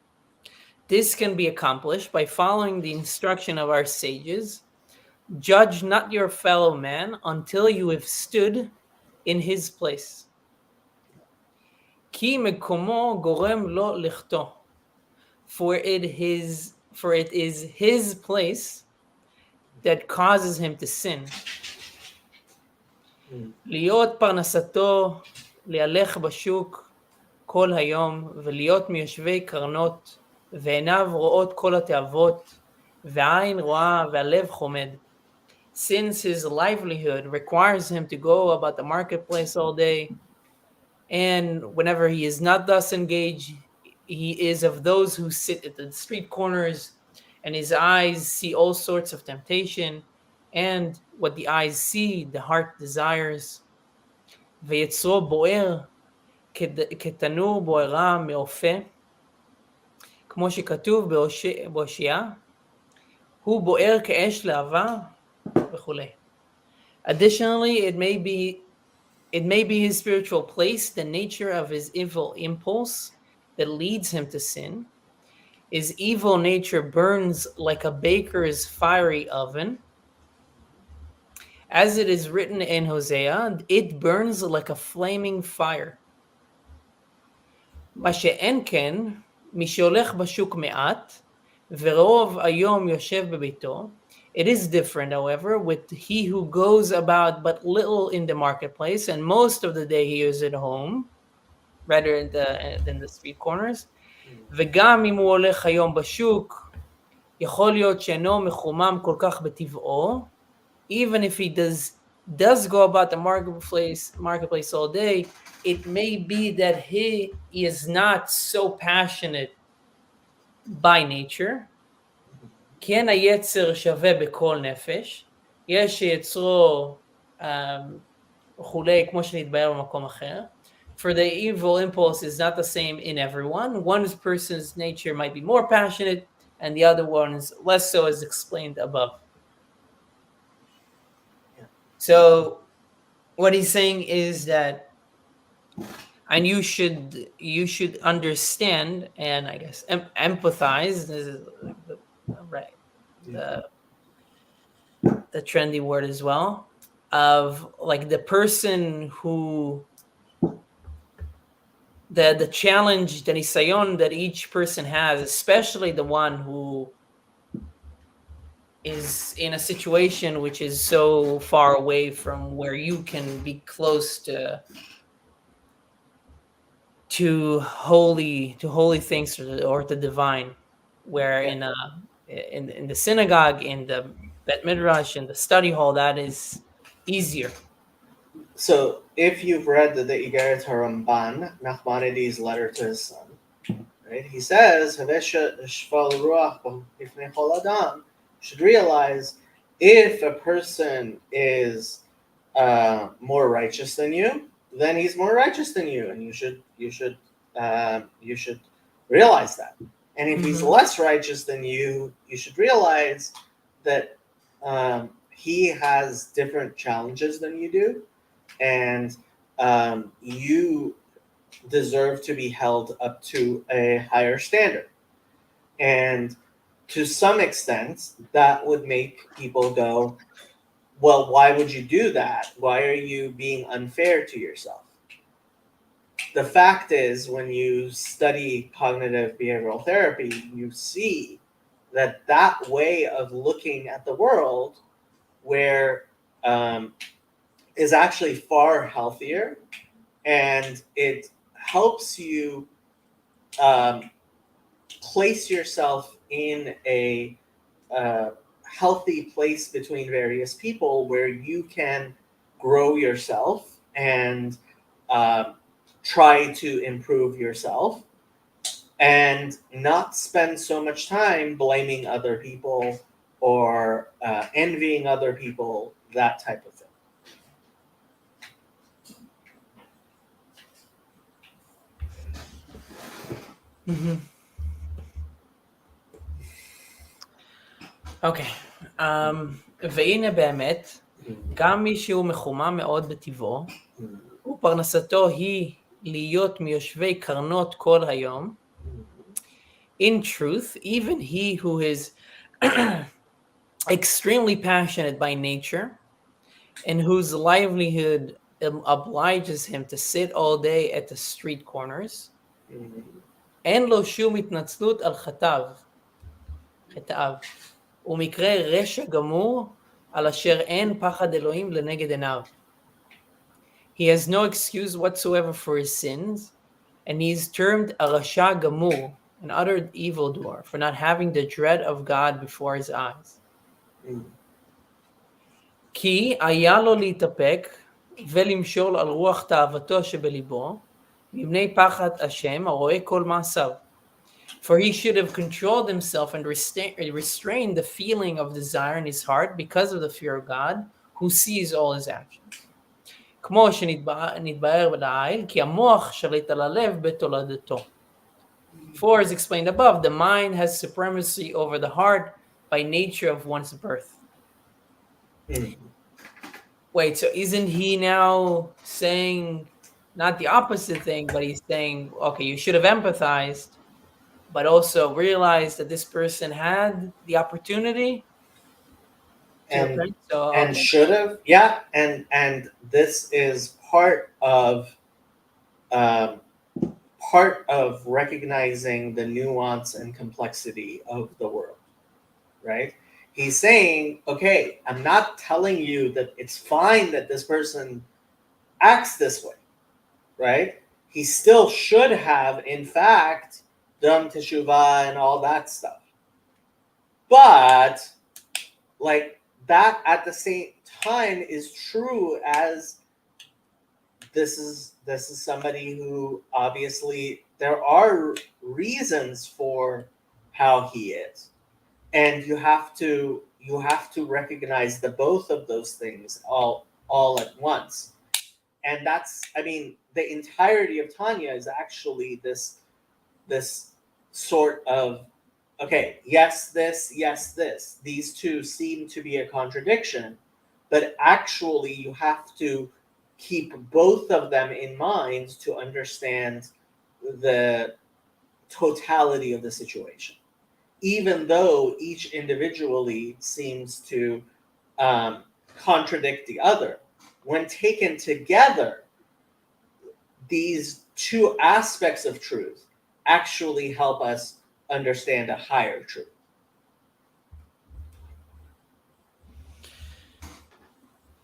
This can be accomplished by following the instruction of our sages. Judge not your fellow man until you have stood in his place. כי מקומו גורם לו לכתו. For it is his place that causes him to sin. להיות פרנסתו, להלך בשוק כל היום, ולהיות מיושבי קרנות, ועיניו רואות כל התאוות, והעין רואה והלב חומד. Since his livelihood requires him to go about the marketplace all day, and whenever he is not thus engaged, he is of those who sit at the street corners, and his eyes see all sorts of temptation, and what the eyes see, the heart desires. ויצרו בוער כתנור בוערה מאופה, כמו שכתוב בהושע, הוא בוער כאש להבה וכולי. Additionally, it may be his spiritual place, the nature of his evil impulse that leads him to sin. His evil nature burns like a baker's fiery oven. As it is written in Hosea, it burns like a flaming fire. מה שאין כן, מי שהולך בשוק מעט, ורוב היום יושב בביתו. It is different, however, with he who goes about but little in the marketplace, and most of the day he is at home, rather than the street corners. וגם אם הוא הולך היום בשוק, יכול להיות שאינו מחומם כל כך בטבעו, even if he does go about the marketplace all day, it may be that he is not so passionate by nature. כן היצר שווה בכל נפש, יש שיצרו וכולי, כמו שנתבהר במקום אחר. For the evil impulse is not the same in everyone. One person's nature might be more passionate, and the other one is less so, as explained above. So what he's saying is that, and you should understand, and I guess empathize, this is right, the trendy word as well, of like the person who, the challenge, the nisayon that each person has, especially the one who is in a situation which is so far away from where you can be close to holy things or the divine, where in the synagogue, in the Bet Midrash, in the study hall, that is easier. So if you've read the Igeret HaRamban, Nachmanides' letter to his son, right? He says, should realize if a person is more righteous than you, then he's more righteous than you, and you should realize that. And if he's less righteous than you, you should realize that he has different challenges than you do, and you deserve to be held up to a higher standard. And to some extent, that would make people go, well, why would you do that? Why are you being unfair to yourself? The fact is, when you study cognitive behavioral therapy, you see that that way of looking at the world where is actually far healthier, and it helps you place yourself in a healthy place between various people where you can grow yourself and try to improve yourself and not spend so much time blaming other people or envying other people, that type of thing. אוקיי, והנה באמת, גם מי שהוא מחומם מאוד בטבעו, ופרנסתו היא להיות מיושבי קרנות כל היום, in truth, even he who is extremely passionate by nature, and whose livelihood obliges him to sit all day at the street corners, אין לו שום התנצלות על חטאיו, ומקרה רשע גמור על אשר אין פחד אלוהים לנגד עיניו. He has no excuse whatsoever for his sins, and he is termed a rasha gamur, an utter evildoer, for not having the dread of God before his eyes. כי היה לו להתאפק ולמשול על רוח תאוותו שבליבו, מפני פחד השם הרואה כל מעשיו. For he should have controlled himself and restrained the feeling of desire in his heart because of the fear of God, who sees all his actions. כמו שנתבהר לעיל, כי המוח שליט על הלב בתולדתו. For, as explained above, the mind has supremacy over the heart by nature of one's birth. Wait, so isn't he now saying not the opposite thing, but he's saying, okay, you should have empathized, but also realized that this person had the opportunity to repent? So, and okay. should have, and this is part of recognizing the nuance and complexity of the world, right? He's saying, okay, I'm not telling you that it's fine that this person acts this way, right? He still should have, in fact, done teshuvah and all that stuff. But, like, that at the same time is true as this is somebody who obviously there are reasons for how he is. And you have to recognize the both of those things all at once. And that's, I mean, the entirety of Tanya is actually this sort of, okay, yes, this. These two seem to be a contradiction, but actually you have to keep both of them in mind to understand the totality of the situation. Even though each individually seems to contradict the other, when taken together, these two aspects of truth actually help us understand a higher truth.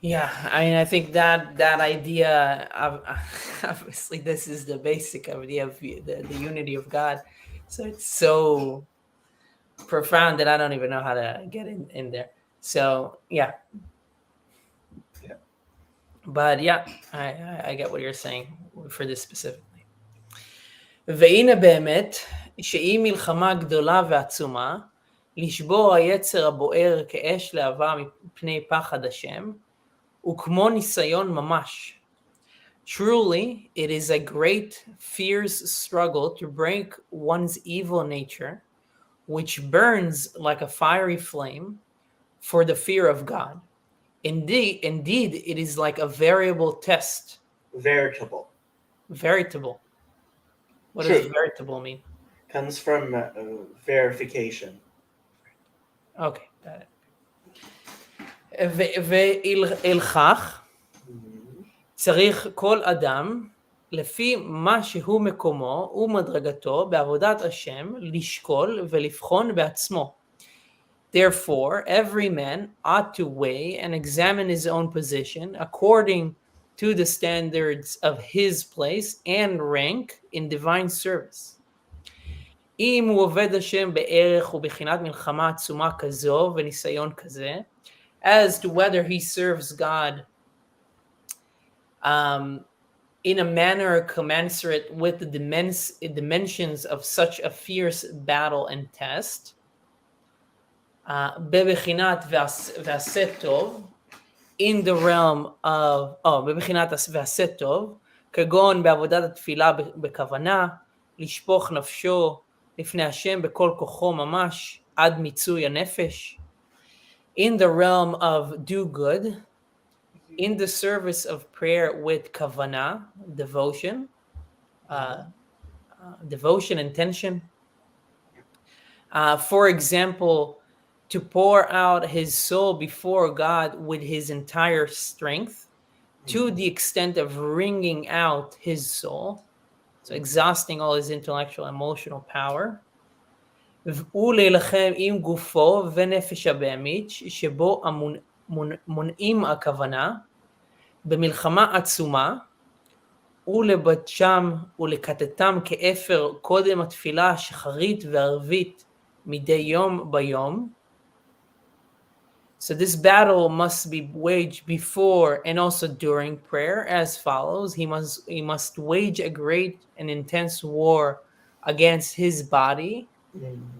Yeah, I mean, I think that idea of obviously this is the basic idea of the unity of God. So it's so profound that I don't even know how to get in there. So yeah. But yeah, I get what you're saying for this specifically. והנה באמת שהיא מלחמה גדולה ועצומה, לשבור היצר הבוער כאש להבה מפני פחד השם, וכמו ניסיון ממש. Truly, it is a great, fierce struggle to break one's evil nature, which burns like a fiery flame, for the fear of God. Indeed, it is like a variable test. Veritable. What True. does veritable mean? Comes from verification. Okay, got it. ואילכך צריך כל אדם לפי מה שהוא מקומו ומדרגתו בעבודת השם לשקול ולבחון בעצמו. Therefore, every man ought to weigh and examine his own position according to the standards of his place and rank in divine service. אם הוא עובד השם בערך ובחינת מלחמה עצומה כזו וניסיון כזה, as to whether he serves God in a manner commensurate with the dimensions of such a fierce battle and test, בבחינת ועשה טוב, in the realm of, בבחינת ועשה טוב, כגון בעבודת התפילה בכוונה, לשפוך נפשו לפני השם בכל כוחו ממש, עד מיצוי הנפש, in the realm of do good, in the service of prayer with kavana, devotion, intention. For example, to pour out his soul before God with his entire strength, to the extent of wringing out his soul, so exhausting all his intellectual and emotional power. ולהילחם עם גופו ונפש הבהמית, שבו מונעים הכוונה, במלחמה עצומה, ולבטשם ולקטטם כאפר קודם התפילה השחרית והערבית מדי יום ביום. So this battle must be waged before and also during prayer as follows. He must wage a great and intense war against his body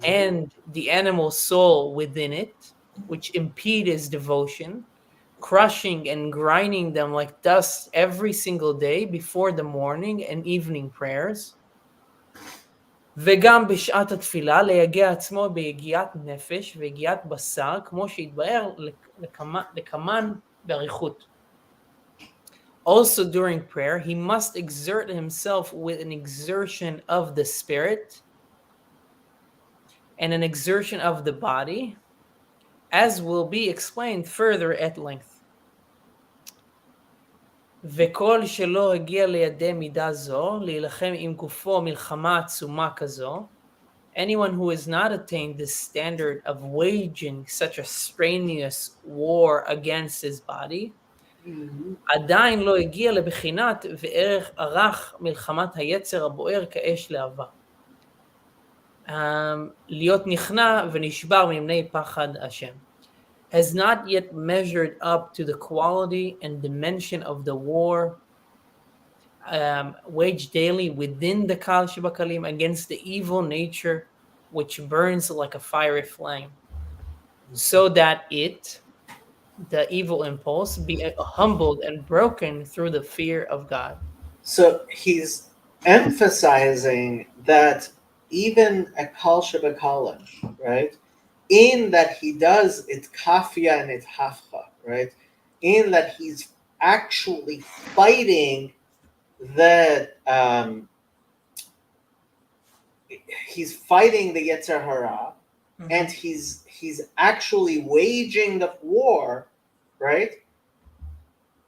and the animal soul within it, which impede his devotion, crushing and grinding them like dust every single day before the morning and evening prayers. וגם בשעת התפילה להגיע עצמו ביגיעת נפש ויגיעת בשר, כמו שהתבאר לקמן באריכות. Also during prayer, he must exert himself with an exertion of the spirit and an exertion of the body, as will be explained further at length. וכל שלא הגיע לידי מידה זו, להילחם עם גופו מלחמה עצומה כזו, anyone who has not attained this standard of waging such a strenuous war against his body, עדיין לא הגיע לבחינת וערך ערך מלחמת היצר הבוער כאש להבה. להיות נכנע ונשבר ממני פחד השם. Has not yet measured up to the quality and dimension of the war waged daily within the Kal Shebakalim against the evil nature which burns like a fiery flame, so that the evil impulse, be humbled and broken through the fear of God. So he's emphasizing that even at Kal Shebakalim, right? In that he does it kafia and it hafcha, right? In that he's actually fighting the he's fighting the Yetzer Hara, and he's actually waging the war, right?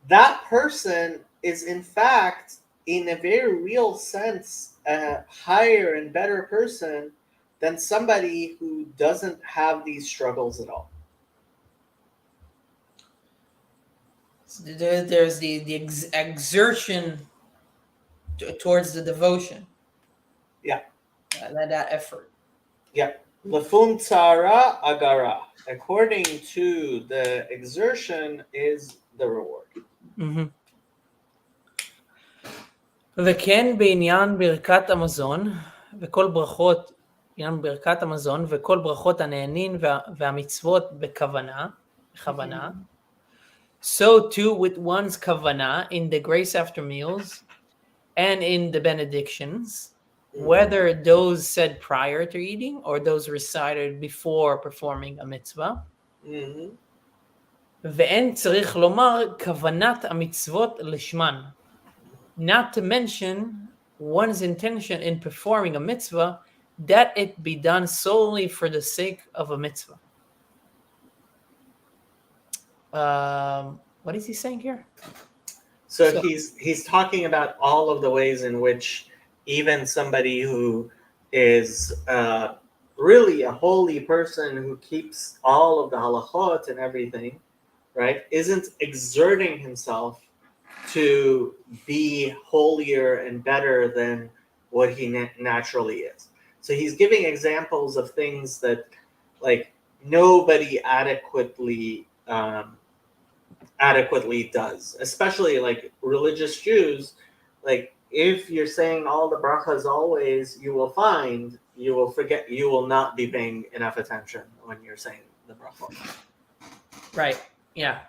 That person is in fact, in a very real sense, a higher and better person than somebody who doesn't have these struggles at all. There's the exertion towards the devotion. Yeah. That effort. Yeah. Lefum tzara agara. According to the exertion is the reward. וכן בעניין ברכת המזון וכל ברכות, בעניין ברכת המזון וכל ברכות הנהנין והמצוות בכוונה. So too with one's kavana in the grace after meals and in the benedictions, whether those said prior to eating or those recited before performing a mitzvah. ואין צריך לומר כוונת המצוות לשמן. Not to mention one's intention in performing a mitzvah, that it be done solely for the sake of a mitzvah. What is he saying here? So he's talking about all of the ways in which even somebody who is really a holy person who keeps all of the halachot and everything, right, isn't exerting himself to be holier and better than what he naturally is. So he's giving examples of things that, like, nobody adequately does, especially like religious Jews. Like, if you're saying all the brachas always, you will forget, you will not be paying enough attention when you're saying the brachot. Right, yeah.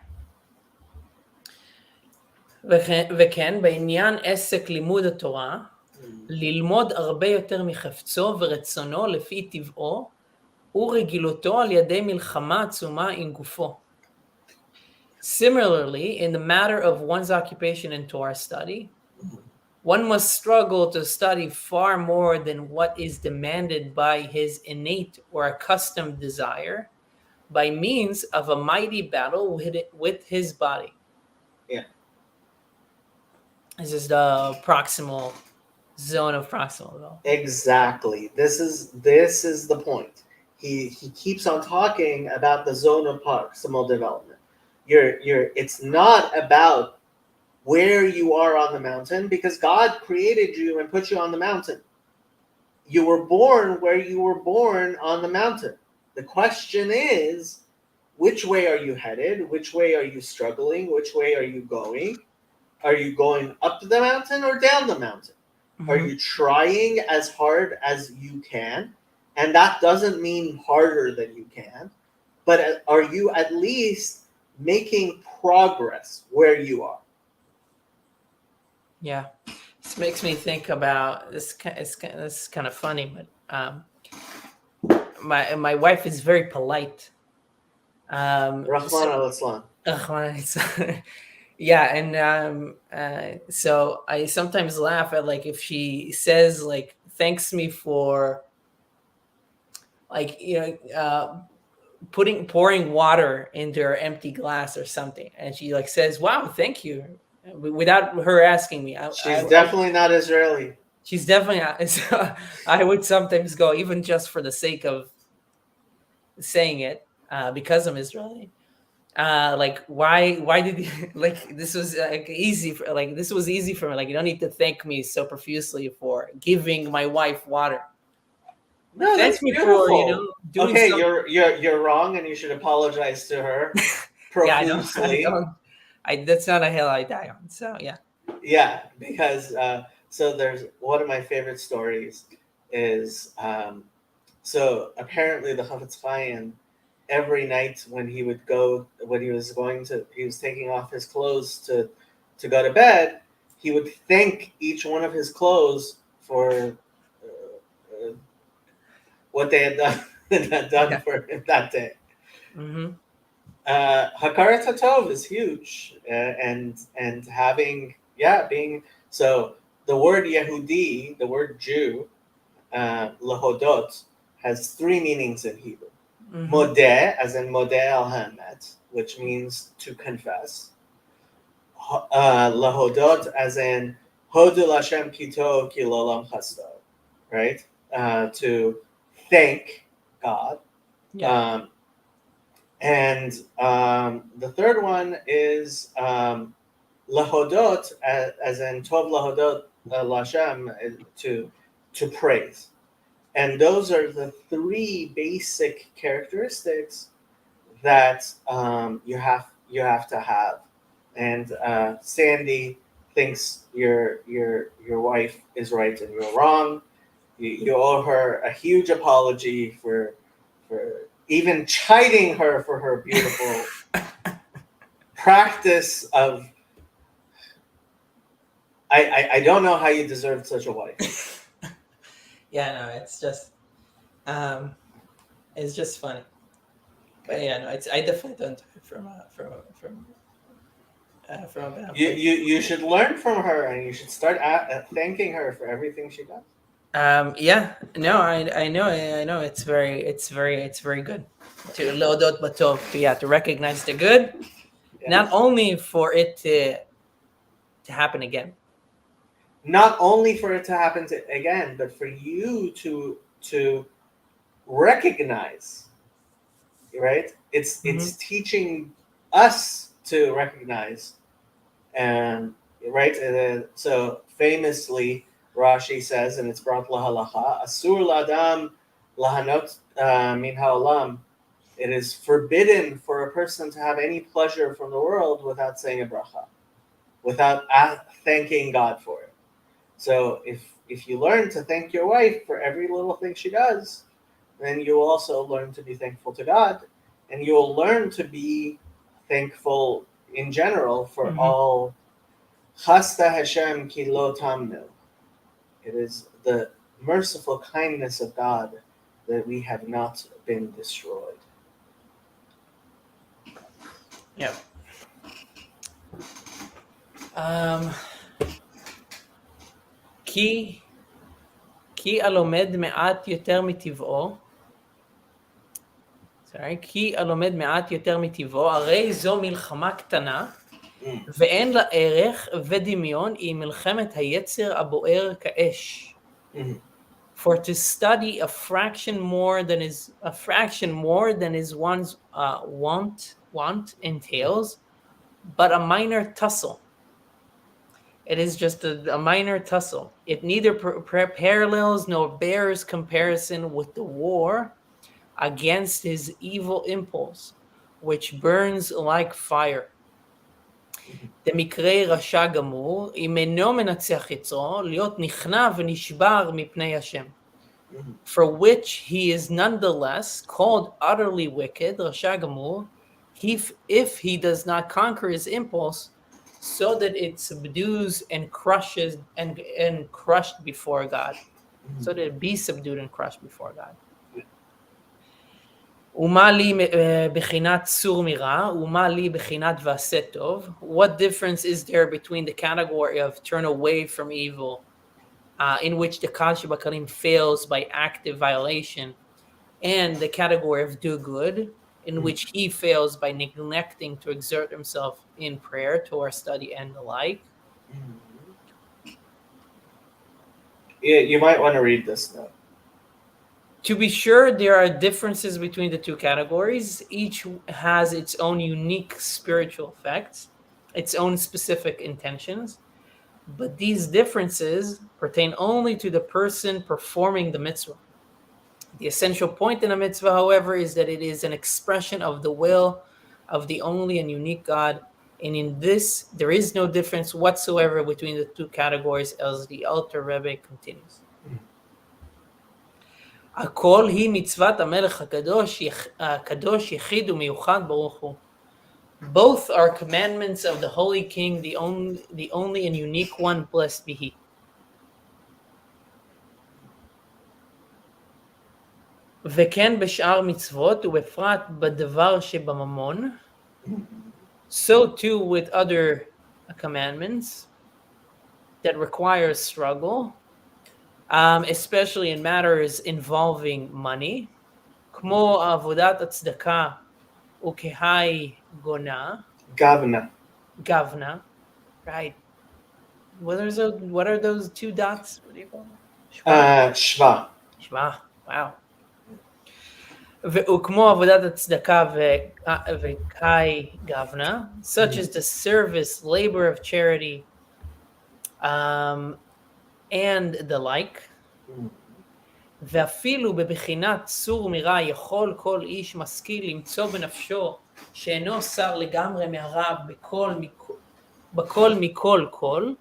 וכן בעניין עסק לימוד התורה, ללמוד הרבה יותר מחפצו ורצונו לפי טבעו ורגילותו על ידי מלחמה עצומה עם גופו. Similarly, in the matter of one's occupation in Torah study, one must struggle to study far more than what is demanded by his innate or accustomed desire by means of a mighty battle with his body. Yeah. This is the proximal zone of proximal though. Exactly. This is the point. He keeps on talking about the zone of proximal development. It's not about where you are on the mountain, because God created you and put you on the mountain. You were born where you were born, on the mountain. The question is, which way are you headed? Which way are you struggling? Which way are you going? Are you going up the mountain or down the mountain? Mm-hmm. Are you trying as hard as you can? And that doesn't mean harder than you can, but are you at least making progress where you are? Yeah, this makes me think about this. This is kind of funny, but my wife is very polite. Rahman al-Islam. Yeah, and so I sometimes laugh at, like, if she says, like, thanks me for, like, pouring water into her empty glass or something, and she, like, says, wow, thank you, without her asking me. She's definitely not Israeli. She's definitely not. So I would sometimes go, even just for the sake of saying it, because I'm Israeli. Like, why did you, like, this was easy for me. Like, you don't need to thank me so profusely for giving my wife water. No, Thank me for, doing okay, something. you're wrong, and you should apologize to her profusely. Yeah, that's not a hill I die on. So yeah. Yeah, because so there's one of my favorite stories is so apparently the Chafetz Chaim, every night when he was taking off his clothes to go to bed, he would thank each one of his clothes for what they had done for him that day. Mm-hmm. Hakarat Hatov is huge, and being so. The word Yehudi, the word Jew, lahodot, has three meanings in Hebrew. Mm-hmm. Modeh, as in Modeh al Hamet, which means to confess. Lahodot, as in Hodu Lashem Kito Ki Lolam Chasto, right? To thank God. Yeah. And the third one is lahodot, as in tov lahodot l'Hashem, to praise. And those are the three basic characteristics that you have to have. And Sandy thinks your wife is right and you're wrong. You owe her a huge apology for even chiding her for her beautiful practice of. I don't know how you deserved such a wife. Yeah, no, it's just funny. But yeah, no, I definitely don't do it from a bad place. You should learn from her, and you should start thanking her for everything she does. Yeah, no, I know it's very good to lodot batov, to recognize the good, Yes. not only for it to happen again. Not only for it to happen again, but for you to recognize, right? It's teaching us to recognize, and right. So famously, Rashi says, and it's brought lahalacha, asur ladam lahanot min ha'olam. It is forbidden for a person to have any pleasure from the world without saying a bracha, without thanking God for it. So if you learn to thank your wife for every little thing she does, then you will also learn to be thankful to God, and you will learn to be thankful in general for all. Chasta Hashem ki lo tamnu. It is the merciful kindness of God that we have not been destroyed. Yeah. כי הלומד מעט יותר מטבעו, כי הלומד מעט יותר מטבעו, הרי זו מלחמה קטנה, ואין לה ערך ודמיון, היא מלחמת היצר הבוער כאש. For to study a fraction more than his one's want entails, but a minor tussle. It is just a minor tussle. It neither parallels nor bears comparison with the war against his evil impulse, which burns like fire. דמקרה רשע גמור, אם אינו מנצח יצרו, להיות נכנע ונשבר מפני השם. For which he is nonetheless called utterly wicked, רשע גמור, if he does not conquer his impulse, so that it subdues and crushes and crushed before God. So that it be subdued and crushed before God. ומה לי בחינת סור מרע, ומה לי בחינת ועשה טוב? What difference is there between the category of turn away from evil, in which the Kal Shebakarim fails by active violation, and the category of do good, in which he fails by neglecting to exert himself in prayer, Torah study, and the like? Yeah, you might want to read this though. To be sure, there are differences between the two categories. Each has its own unique spiritual effects, its own specific intentions, but these differences pertain only to the person performing the mitzvah. The essential point in a mitzvah, however, is that it is an expression of the will of the only and unique God, and in this, there is no difference whatsoever between the two categories, as the Alter Rebbe continues. הכל היא מצוות המלך הקדוש יחיד ומיוחד ברוך הוא. Both are commandments of the Holy King, the only and unique one, blessed be he. וכן בשאר מצוות ובפרט בדבר שבממון. So too with other commandments that require struggle, especially in matters involving money, כמו עבודת הצדקה וכהי גונה. Gavna, right? What are those two dots? What do you call them? Shva. Shva. Wow. וכמו עבודת הצדקה וקאי גוונה, such as the service, labor of charity, and the like. ואפילו בבחינת סור מרע יכול כל איש משכיל למצוא בנפשו שאינו סר לגמרי מהרע בכל מכל כל.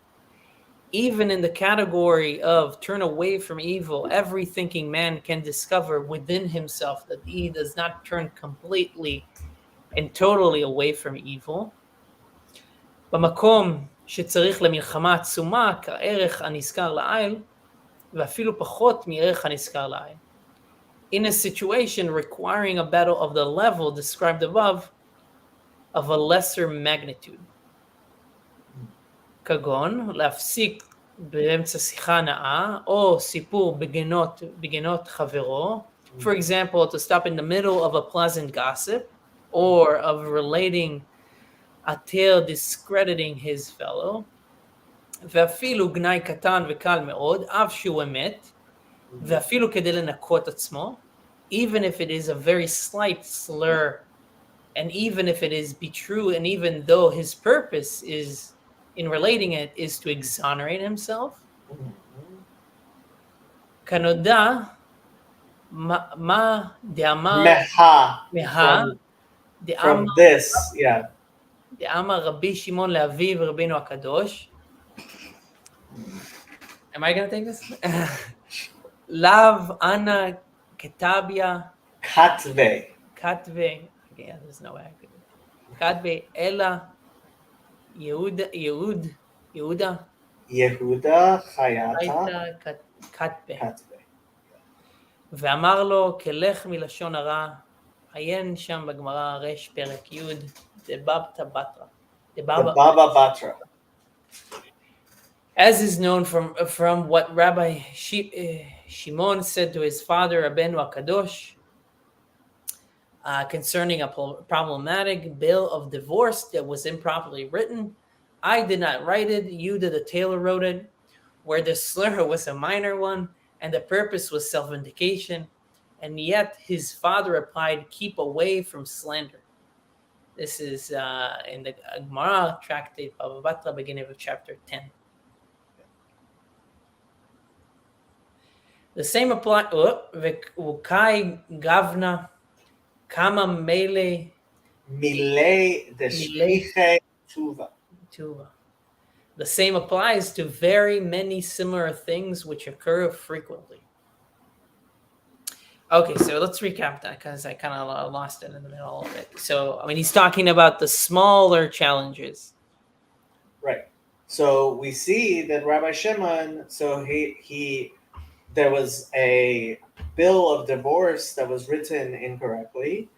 Even in the category of turn away from evil, every thinking man can discover within himself that he does not turn completely and totally away from evil. במקום שצריך למלחמה עצומה כערך הנזכר לעיל, ואפילו פחות מערך הנזכר לעיל. In a situation requiring a battle of the level described above, of a lesser magnitude. כגון להפסיק באמצע שיחה נאה, או סיפור בגינות חברו. For example, to stop in the middle of a pleasant gossip, or of relating a tale discrediting his fellow. ואפילו גנאי קטן וקל מאוד, אף שהוא אמת, ואפילו כדי לנקות עצמו, even if it is a very slight slur, and even if it is be true, and even though his purpose is in relating it is to exonerate himself. כנודע, מה דאמר from this, yeah. דאמר רבי שמעון לאביו רבינו הקדוש. Am I going to take this? Lav Anna Ketabia Katve. Yeah, there's no way I could do it. Katve Ella Yehuda Chayata Katve. ואמר לו, כלך מלשון הרע, עיין שם בגמרא רש פרק י' דבבתא בתרא. Baba Batra. As is known from what Rabbi Shimon said to his father, Rabbeinu HaKadosh, concerning a problematic bill of divorce that was improperly written. I did not write it, Yehuda the tailor wrote it, where the slur was a minor one, and the purpose was self-vindication, and yet his father replied, keep away from slander. This is in the Gemara tractate Baba Batra, beginning of chapter 10. The same applies. Ukai Gavna Kama Mele Deshviche Tuva. The same applies to very many similar things which occur frequently. Okay, so let's recap that because I kind of lost it in the middle of it. So, I mean, he's talking about the smaller challenges. Right. So we see that Rabbi Shimon, so there was a bill of divorce that was written incorrectly,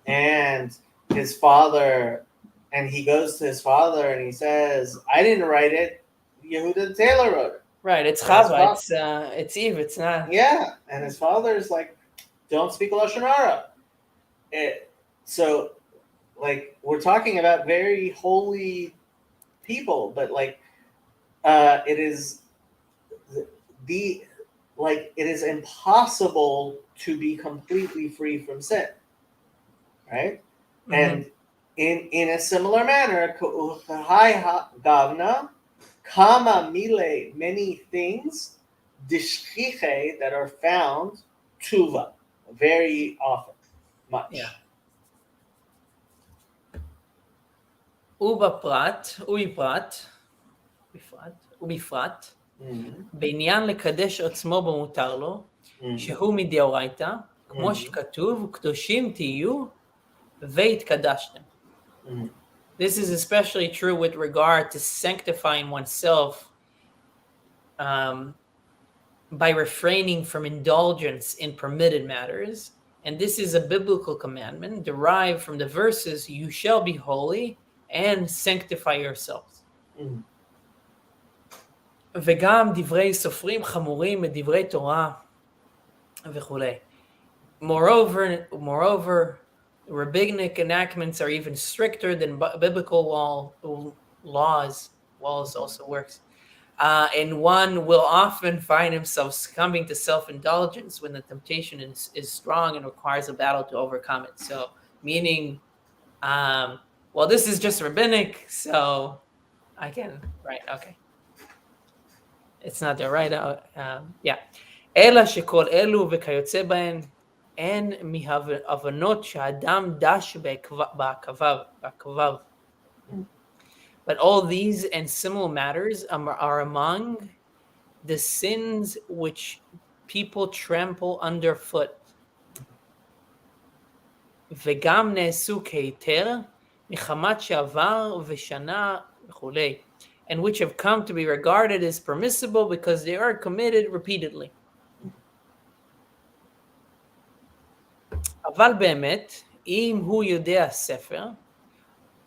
and his father, and he goes to his father and he says, I didn't write it, Yehuda the tailor wrote it. Right, it's Chava, it's Eve, it's not. Yeah, and his father is like, don't speak Lashon Hara. So, like, we're talking about very holy people, but like, it is impossible to be completely free from sin, right? Mm-hmm. And in a similar manner, gavna kama mile, many things dishchiche that are found tuva very often, much. Yeah. ובפרט, בעניין לקדש עצמו במותר לו, שהוא מדאורייתא, כמו שכתוב, קדושים תהיו והתקדשתם. This is especially true with regard to sanctifying oneself by refraining from indulgence in permitted matters. And this is a biblical commandment derived from the verses, you shall be holy and sanctify yourselves. וגם דברי סופרים חמורים מדברי תורה וכולי. Moreover, rabbinic enactments are even stricter than biblical laws also works. and one will often find himself succumbing to self-indulgence when the temptation is strong and requires a battle to overcome it. So, meaning, well, this is just rabbinic, so I can, right, okay. It's not there, right? Yeah. אלא שכל אלו וכיוצא בהן אין מהבנות שהאדם דש בעקביו. But all these and similar matters are among the sins which people trample underfoot. וגם נעשו כהיתר מחמת שעבר ושנה וכולי. And which have come to be regarded as permissible because they are committed repeatedly. אבל באמת, אם הוא יודע ספר,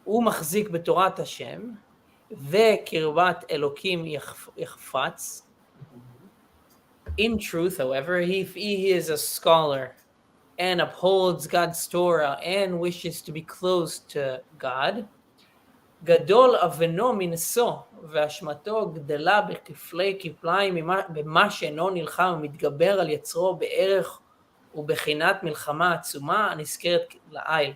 הוא מחזיק בתורת השם, וקרבת אלוקים יחפץ. In truth, however, if he is a scholar and upholds God's Torah and wishes to be close to God, גדול אבנו מנשוא, ואשמתו גדלה בכפלי כפליים במה שאינו נלחם ומתגבר על יצרו בערך ובחינת מלחמה עצומה הנזכרת לעיל.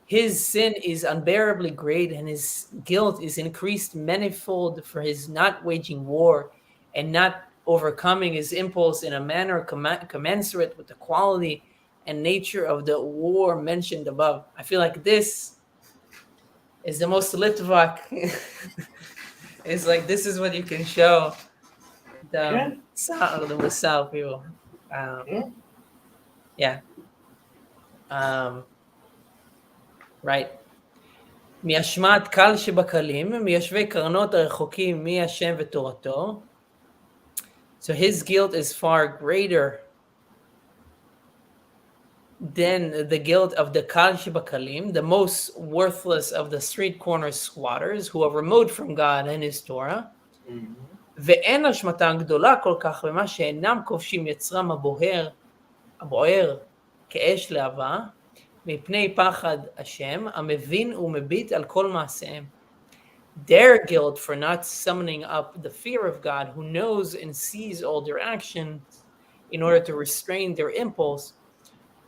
His sin is unbearably great and his guilt is increased manifold for his not waging war and not overcoming his impulse in a manner commensurate with the quality and nature of the war mentioned above. I feel like this is the most litvak. It's like this is what you can show the Musal people. Yeah. Right. מאשמת קל שבקלים, מיושבי קרנות הרחוקים מהשם ותורתו. So his guilt is far greater than the guilt of the Kal Shebakalim, the most worthless of the street corner squatters who are remote from God and his Torah. ואין אשמתם גדולה כל כך במה שאינם כובשים יצרם הבוער כאש להבה, מפני פחד השם, המבין ומביט על כל מעשיהם. Their guilt for not summoning up the fear of God, who knows and sees all their actions in order to restrain their impulse,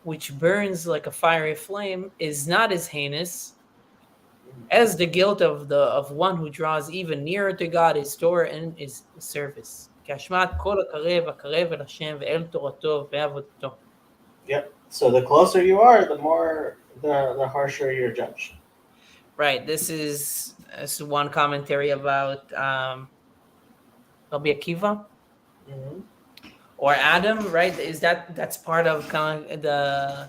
which burns like a fiery flame, is not as heinous as the guilt of one who draws even nearer to God, his Torah, and his service. כאשמת כל הקרב אל השם ואל תורתו ועבודתו. Yep. So the closer you are, the more the harsher you're judged. Right. This is one commentary about Rabbi Akiva or Adam. Right? Is that's part of kind of the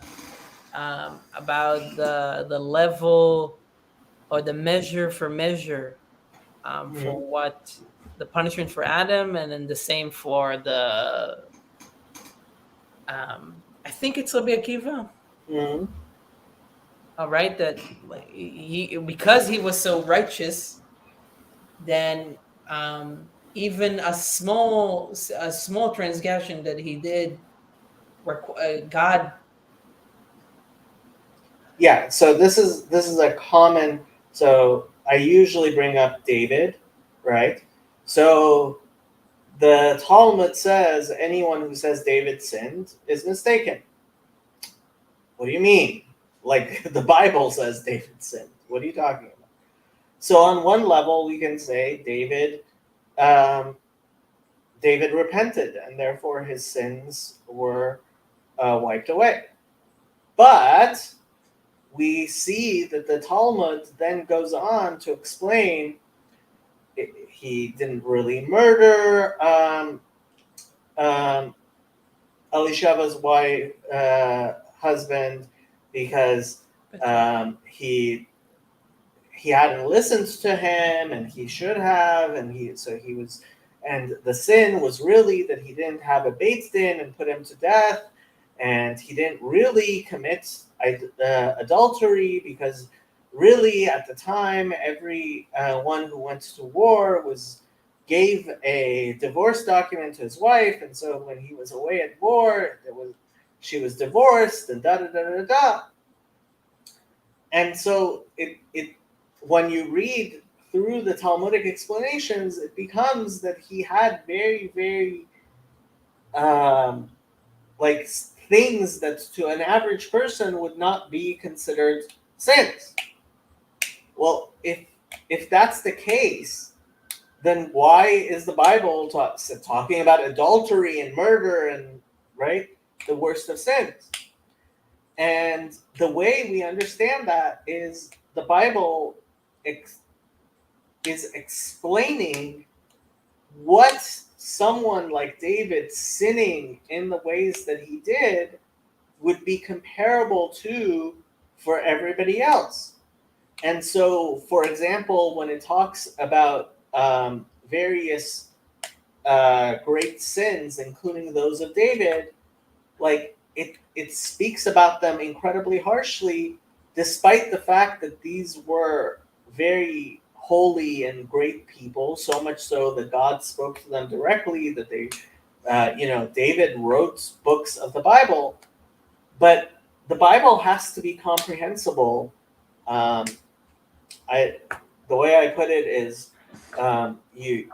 about the level or the measure for what the punishment for Adam, and then the same for the I think it's Rabbi Akiva. All right, that he because he was so righteous, then even a small transgression that he did, God. Yeah. So this is a common. So I usually bring up David, right? So the Talmud says anyone who says David sinned is mistaken. What do you mean? Like the Bible says David sinned. What are you talking about? So on one level, we can say David repented, and therefore his sins were wiped away. But we see that the Talmud then goes on to explain he didn't really murder Elishava's wife, husband, because he hadn't listened to him, and he should have, and the sin was really that he didn't have a Beit Din and put him to death, and he didn't really commit adultery, because really at the time every one who went to war gave a divorce document to his wife, and so when he was away at war, she was divorced, and da da da da da. And so it when you read through the Talmudic explanations, it becomes that he had very, very like things that to an average person would not be considered sins. Well, if that's the case, then why is the Bible talking about adultery and murder and, right, the worst of sins? And the way we understand that is the Bible is explaining what someone like David sinning in the ways that he did would be comparable to for everybody else. And so, for example, when it talks about various great sins, including those of David, like it speaks about them incredibly harshly, despite the fact that these were very holy and great people, so much so that God spoke to them directly, that they, David wrote books of the Bible, but the Bible has to be comprehensible. The way I put it is, you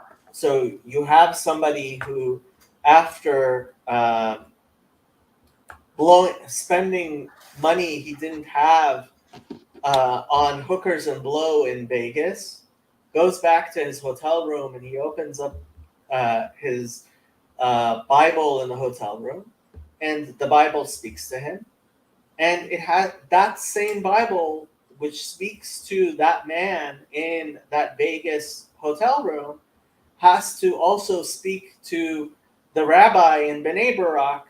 have somebody who, after spending money he didn't have on hookers and blow in Vegas, goes back to his hotel room and he opens up his Bible in the hotel room, and the Bible speaks to him, and it has that same Bible which speaks to that man in that Vegas hotel room has to also speak to the rabbi in Bnei Barak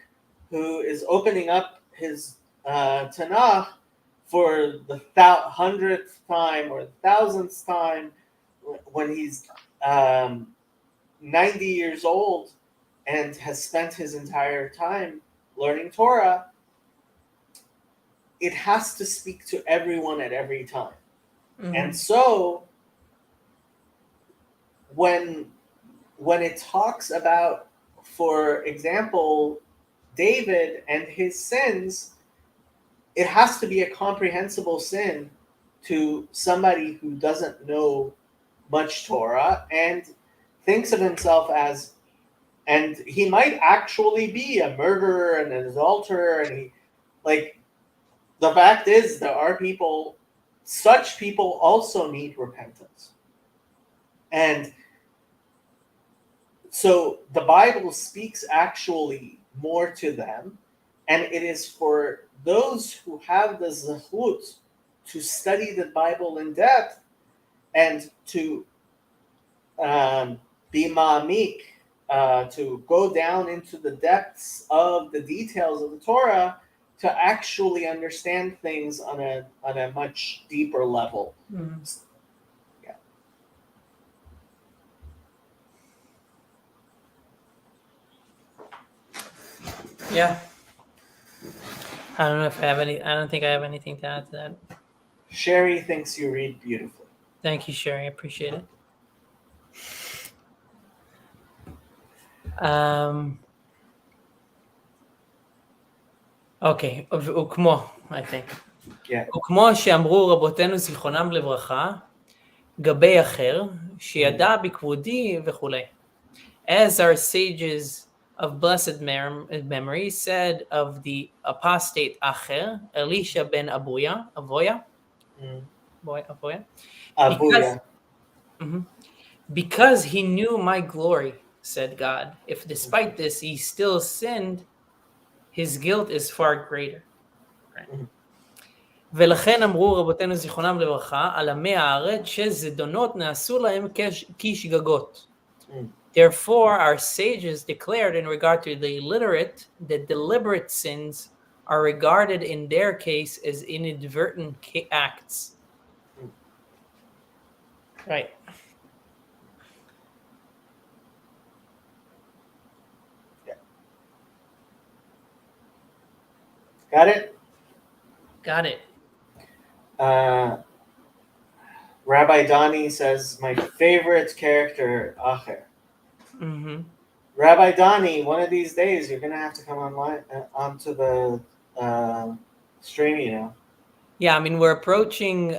who is opening up his Tanakh for the 100th time or the 1000th time when he's 90 years old and has spent his entire time learning Torah. It has to speak to everyone at every time. Mm-hmm. And so when it talks about, for example, David and his sins, it has to be a comprehensible sin to somebody who doesn't know much Torah and thinks of himself as, and he might actually be a murderer and an adulterer, and he, like, the fact is there are people, such people also need repentance. And so the Bible speaks actually more to them, and it is for those who have the zechut to study the Bible in depth and to be ma'amik, to go down into the depths of the details of the Torah, to actually understand things on a much deeper level. Mm-hmm. Yeah. I don't know if I have any. I don't think I have anything to add to that. Sherry thinks you read beautifully. Thank you, Sherry. I appreciate it. אוקיי, וכמו, I think. וכמו שאמרו רבותינו זיכרונם לברכה, גבי אחר, שידע בכבודי וכולי. As our sages of blessed memory said of the apostate Acher, Elisha ben Abuya, because he knew my glory, said God, if despite this he still sinned, his guilt is far greater. ולכן אמרו רבותינו זיכרונם לברכה על עמי הארץ שזדונות נעשו להם כשגגות. Therefore, our sages declared in regard to the illiterate that deliberate sins are regarded in their case as inadvertent acts. Right. Yeah. Got it? Got it. Rabbi Donnie says, my favorite character, Acher. Mm-hmm. Rabbi Donnie, one of these days you're going to have to come online onto the stream, Yeah, I mean, we're approaching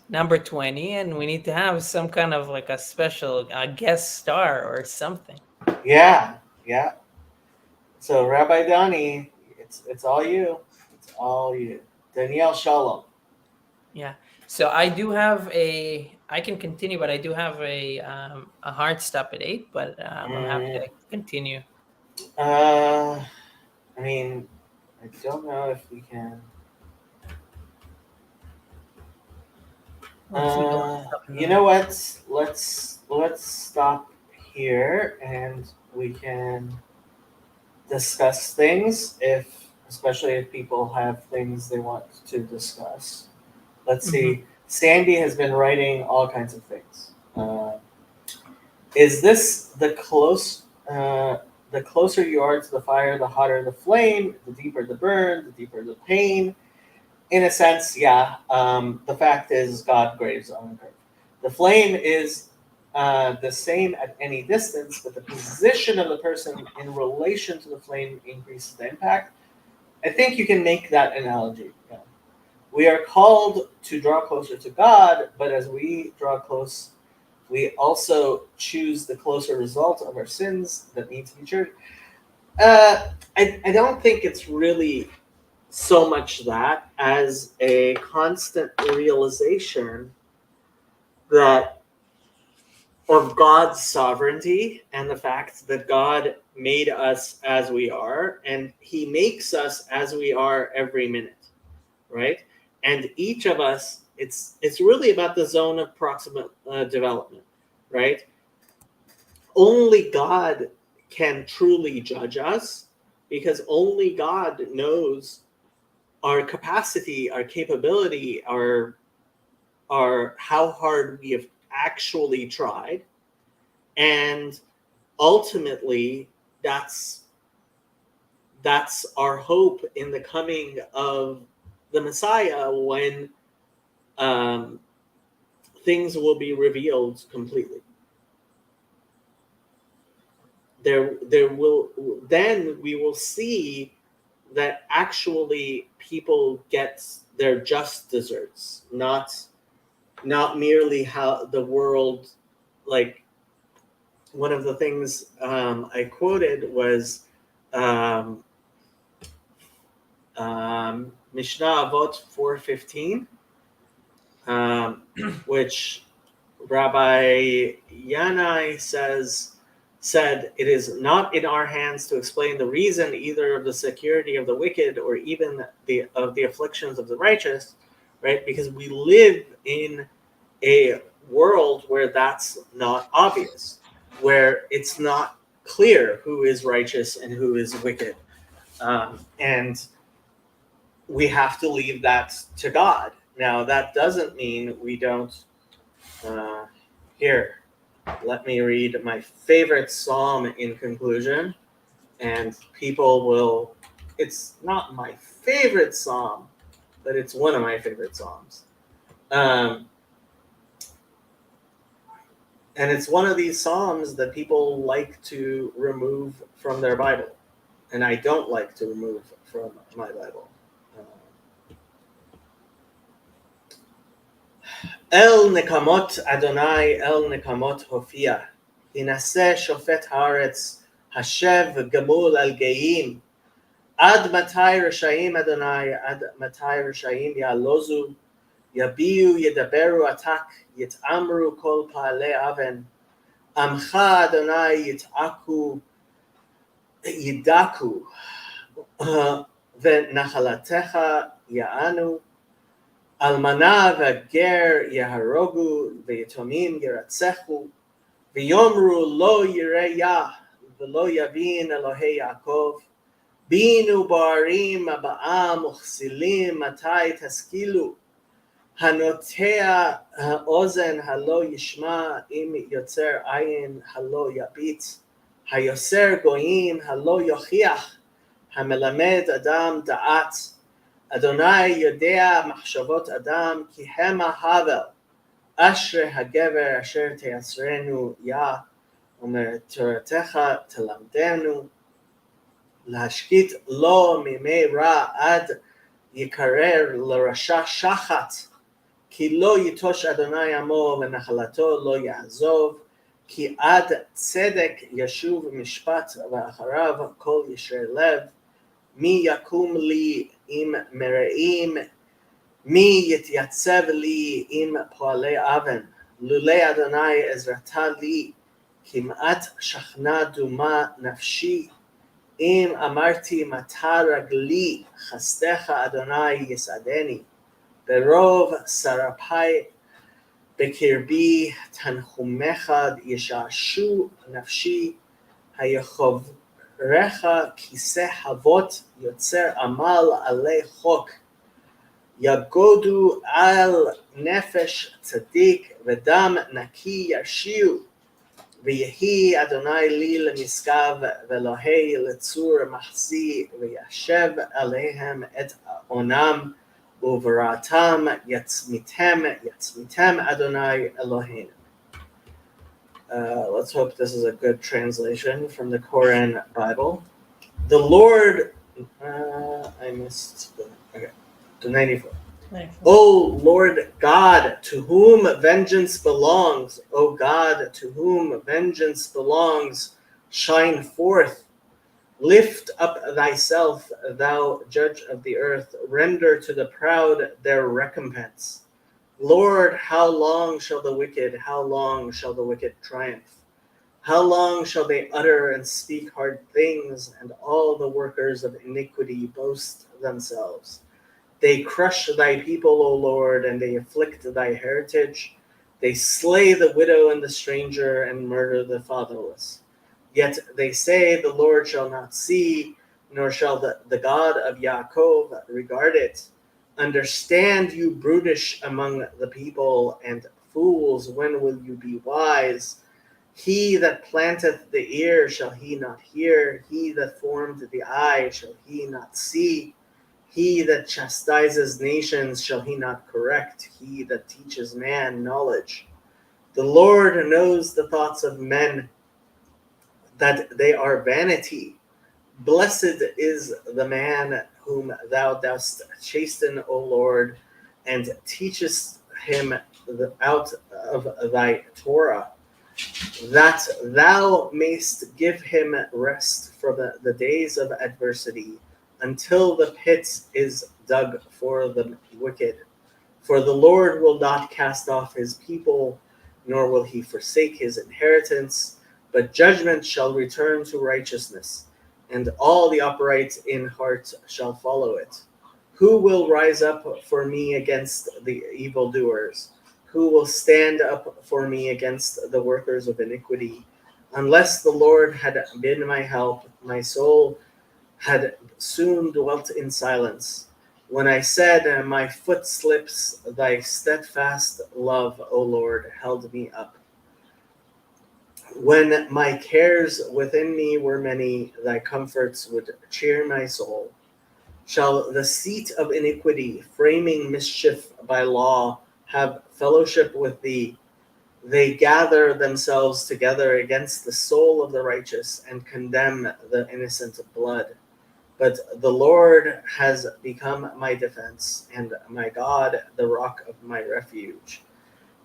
number 20, and we need to have some kind of like a special guest star or something. Yeah. So Rabbi Donnie, it's all you. It's all you. Danielle Shalom. Yeah. So I do have I can continue, but I do have a hard stop at 8, but I'm happy to continue. I mean, I don't know if we can. Well, if we don't stop in the You know what? Let's stop here and we can discuss things especially if people have things they want to discuss. Let's see. Sandy has been writing all kinds of things. Is this the closer you are to the fire, the hotter the flame, the deeper the burn, the deeper the pain? In a sense, yeah. The fact is, God graves on the curve. The flame is the same at any distance, but the position of the person in relation to the flame increases the impact. I think you can make that analogy. Yeah. We are called to draw closer to God, but as we draw close, we also choose the closer result of our sins that need to be cured. I don't think it's really so much that as a constant realization that of God's sovereignty and the fact that God made us as we are, and He makes us as we are every minute, right? And each of us, it's really about the zone of proximate development, right? Only God can truly judge us because only God knows our capacity, our capability, our how hard we have actually tried, and ultimately that's our hope in the coming of the Messiah when things will be revealed completely. There will then we will see that actually people get their just desserts, not merely how the world, like one of the things I quoted was Mishnah Avot 4:15, which Rabbi Yanai said it is not in our hands to explain the reason either of the security of the wicked or even of the afflictions of the righteous, right? Because we live in a world where that's not obvious, where it's not clear who is righteous and who is wicked, and we have to leave that to God. Now that doesn't mean we don't. Here, let me read my favorite psalm in conclusion, and people will. It's not my favorite psalm, but it's one of my favorite psalms. And it's one of these psalms that people like to remove from their Bible. And I don't like to remove from my Bible. El nekamot Adonai, el nekamot hofia. Hinaseh shofet haaretz, hashev gemul al geim. Ad matai rashayim Adonai, ad matai rashayim ya'lozu. Yabiu yedaberu atak, yitamru kol pa'alei aven. Amcha Adonai yitaku yidaku v'nachalatecha ya'anu almana v'ger yaharogu v'yitomim yiratzechu v'yomru lo yireya v'lo yavin Elohei Yaakov binu ba'arim aba'am uchsilim matai taskilu הנוטע האוזן הלא ישמע, אם יוצר עין הלא יביט, היוסר גויים הלא יוכיח, המלמד אדם דעת, אדוני יודע מחשבות אדם, כי המה הבל, אשרי הגבר אשר תייסרנו יה, ומתורתך תלמדנו, להשקיט לו מימי רע עד יקרר לרשע שחת, כי לא יטוש אדוני עמו ונחלתו לא יעזוב, כי עד צדק ישוב משפט ואחריו כל ישרי לב. מי יקום לי עם מרעים, מי יתייצב לי עם פועלי אבן. לולא אדוני עזרתה לי, כמעט שכנה דומה נפשי. אם אמרתי מטה רגלי, חסדך אדוני יסעדני. ברוב שרפי בקרבי, תנחומך ישעשו נפשי. היחברך כיסא אבות, יוצר עמל עלי חוק. יגודו על נפש צדיק, ודם נקי ירשיעו. ויהי אדוני לי למשכב, ואלוהי לצור מחסי, וישב עליהם את עונם, וברעתם יצמיתם Adonai Eloheinu. Let's hope this is a good translation from the Koran Bible. The Lord, I missed the 94. O Lord God, to whom vengeance belongs, O God, to whom vengeance belongs, shine forth. Lift up thyself, thou judge of the earth, render to the proud their recompense. Lord, how long shall the wicked triumph? How long shall they utter and speak hard things, and all the workers of iniquity boast themselves? They crush thy people, O Lord, and they afflict thy heritage. They slay the widow and the stranger, and murder the fatherless. Yet they say, the Lord shall not see, nor shall the God of Yaakov regard it. Understand, you brutish among the people, and fools, when will you be wise? He that planteth the ear, shall he not hear? He that formed the eye, shall he not see? He that chastises nations, shall he not correct? He that teaches man knowledge. The Lord knows the thoughts of men, that they are vanity. Blessed is the man whom thou dost chasten, O Lord, and teachest him out of thy Torah, that thou mayst give him rest from the days of adversity, until the pit is dug for the wicked. For the Lord will not cast off his people, nor will he forsake his inheritance, but judgment shall return to righteousness, and all the upright in heart shall follow it. Who will rise up for me against the evildoers? Who will stand up for me against the workers of iniquity? Unless the Lord had been my help, my soul had soon dwelt in silence. When I said, my foot slips, thy steadfast love, O Lord, held me up. When my cares within me were many, thy comforts would cheer my soul. Shall the seat of iniquity, framing mischief by law, have fellowship with thee? They gather themselves together against the soul of the righteous, and condemn the innocent blood. But the Lord has become my defense, and my God, the rock of my refuge.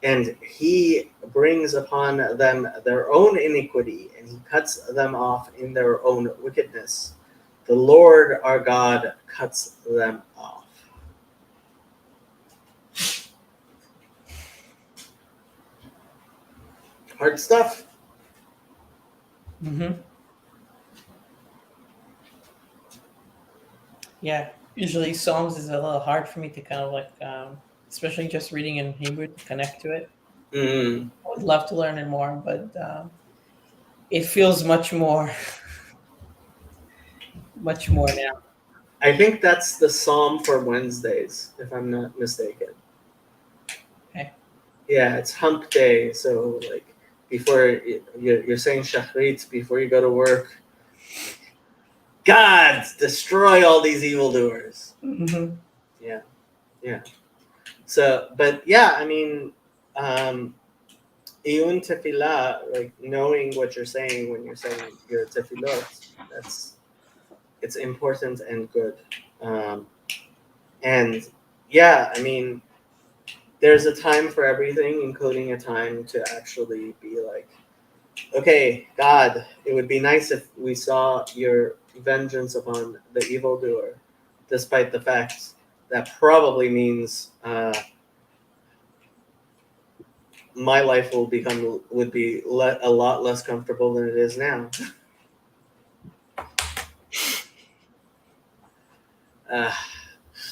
And he brings upon them their own iniquity, and he cuts them off in their own wickedness. The Lord our God cuts them off. Hard stuff. Mm-hmm. Yeah, usually Psalms is a little hard for me to kind of like, especially just reading in Hebrew, to connect to it. Mm. I would love to learn it more, but it feels much more now. I think that's the Psalm for Wednesdays, if I'm not mistaken. Okay. Yeah, it's hump day, so like before you're saying Shachrit before you go to work. God, destroy all these evildoers. Mm-hmm. Yeah. So, but yeah, I mean, Iyun tefillah, like knowing what you're saying when you're saying your tefillot, it's important and good. And yeah, I mean, there's a time for everything, including a time to actually be like, okay, God, it would be nice if we saw your vengeance upon the evildoer, despite the fact that probably means my life would be a lot less comfortable than it is now.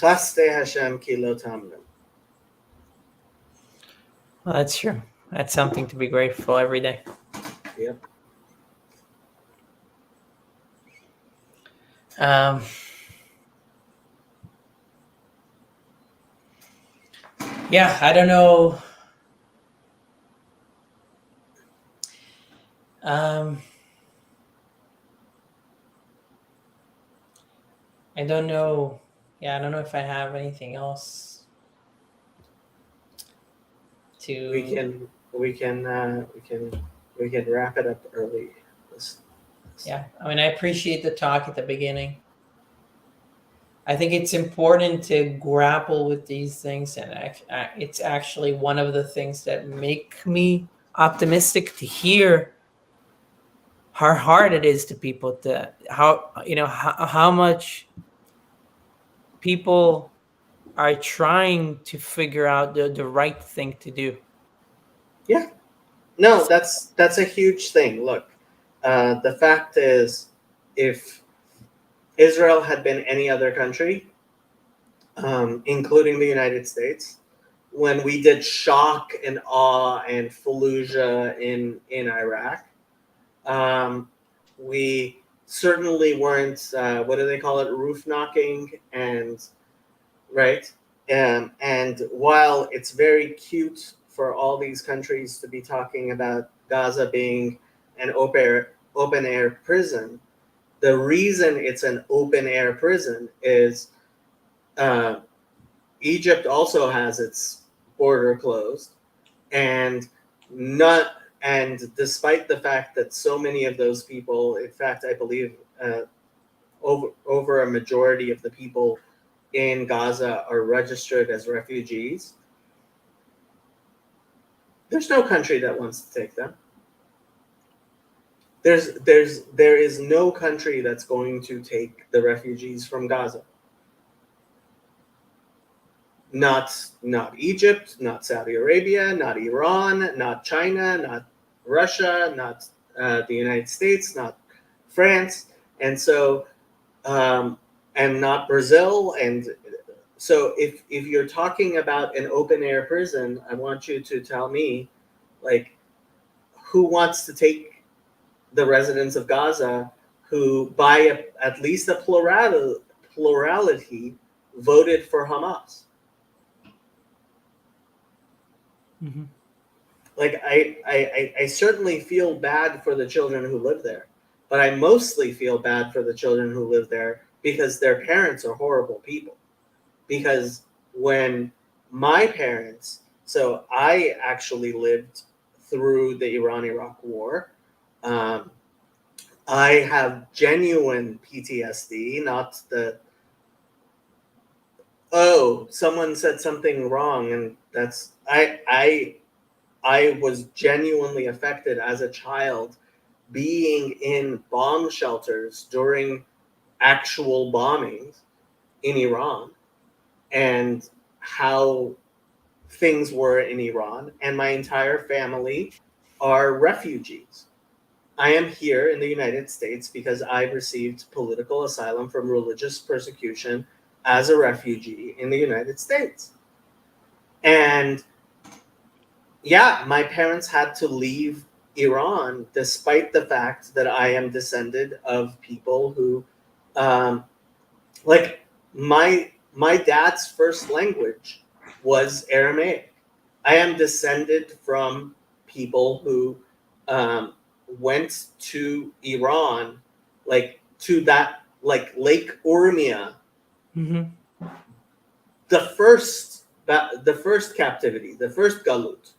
Chaste Hashem ki lo tamnu. Well, that's true. That's something to be grateful every day. Yep. Yeah, I don't know. I don't know. Yeah, I don't know if I have anything else to. We can wrap it up early. Yeah, I mean, I appreciate the talk at the beginning. I think it's important to grapple with these things, and it's actually one of the things that make me optimistic to hear how hard it is to people, to how much people are trying to figure out the right thing to do. Yeah, no, that's a huge thing. Look, the fact is, if Israel had been any other country, including the United States, when we did shock and awe and Fallujah in Iraq, we certainly weren't, what do they call it, roof knocking, and right. And while it's very cute for all these countries to be talking about Gaza being an open air prison, the reason it's an open air prison is Egypt also has its border closed, and despite the fact that so many of those people, in fact, I believe over a majority of the people in Gaza are registered as refugees, there's no country that wants to take them. There is no country that's going to take the refugees from Gaza. Not Egypt, not Saudi Arabia, not Iran, not China, not Russia, not the United States, not France, and so and not Brazil. And so if you're talking about an open air prison, I want you to tell me, like, who wants to take the residents of Gaza who, by at least a plurality, voted for Hamas? Mm-hmm. Like, I certainly feel bad for the children who live there, but I mostly feel bad for the children who live there because their parents are horrible people. Because when my parents, so I actually lived through the Iran-Iraq War. I have genuine PTSD, not the, oh, someone said something wrong, and that's, I was genuinely affected as a child being in bomb shelters during actual bombings in Iran, and how things were in Iran, and my entire family are refugees. I am here in the United States because I received political asylum from religious persecution as a refugee in the United States. And yeah, my parents had to leave Iran despite the fact that I am descended of people who, like, my dad's first language was Aramaic. I am descended from people who went to Iran, like to that, like Lake Urmia, Mm-hmm. the first captivity, the first galut,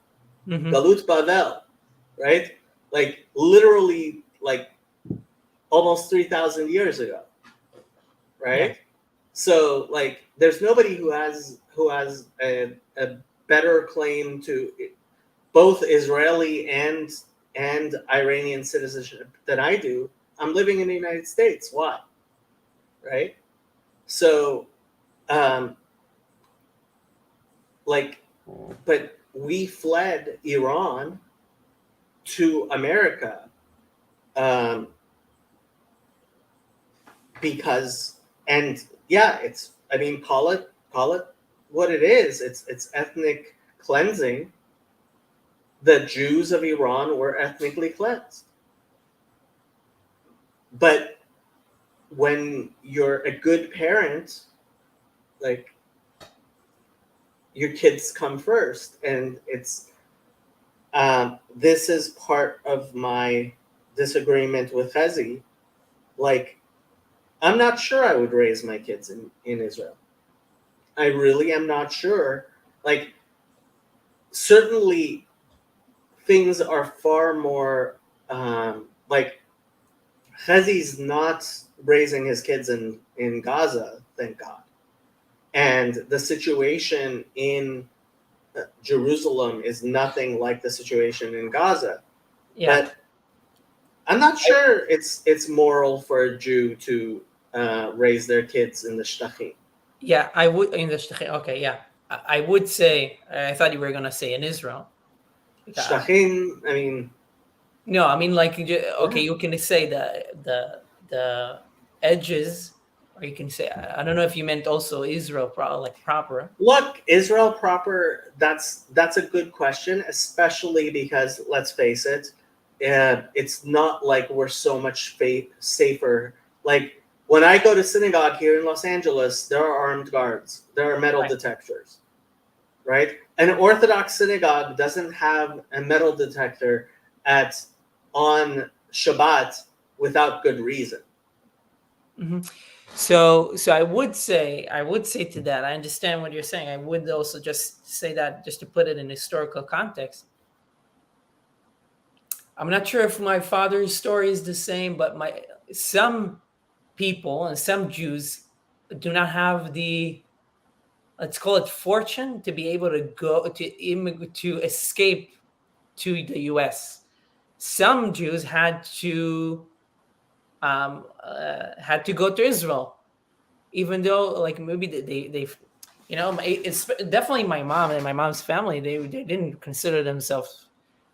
Mm-hmm. Galut Bavel, right? Like literally, like almost 3,000 years ago, right? Yeah. So like, there's nobody who has a better claim to both Israeli and Iranian citizenship than I do. I'm living in the United States. Why? Right? So, but we fled Iran to America because, and yeah, it's, I mean, call it what it is. It's ethnic cleansing. The Jews of Iran were ethnically cleansed. But when you're a good parent, like, your kids come first. And it's, this is part of my disagreement with Hezi. Like, I'm not sure I would raise my kids in Israel. I really am not sure. Like, certainly things are far more, like, Hazi's not raising his kids in Gaza, thank God. And the situation in Jerusalem is nothing like the situation in Gaza. Yeah. But I'm not sure it's moral for a Jew to raise their kids in the Shtachim. Yeah, I would in the okay, yeah. I would say I thought you were gonna say in Israel. Shtachim, I mean, no, I mean like okay, you can say the edges, or you can say I don't know if you meant also Israel proper. Look, Israel proper. That's a good question, especially because let's face it, it's not like we're so much safer. Like, when I go to synagogue here in Los Angeles, there are armed guards, there are metal detectors, right? An Orthodox synagogue doesn't have a metal detector on Shabbat without good reason. Mm-hmm. So I would say to that, I understand what you're saying. I would also just say that, just to put it in historical context. I'm not sure if my father's story is the same, but some people and some Jews do not have the, let's call it, fortune to be able to go to escape to the U.S. Some Jews had to go to Israel, even though like maybe they you know, it's definitely my mom and my mom's family. They didn't consider themselves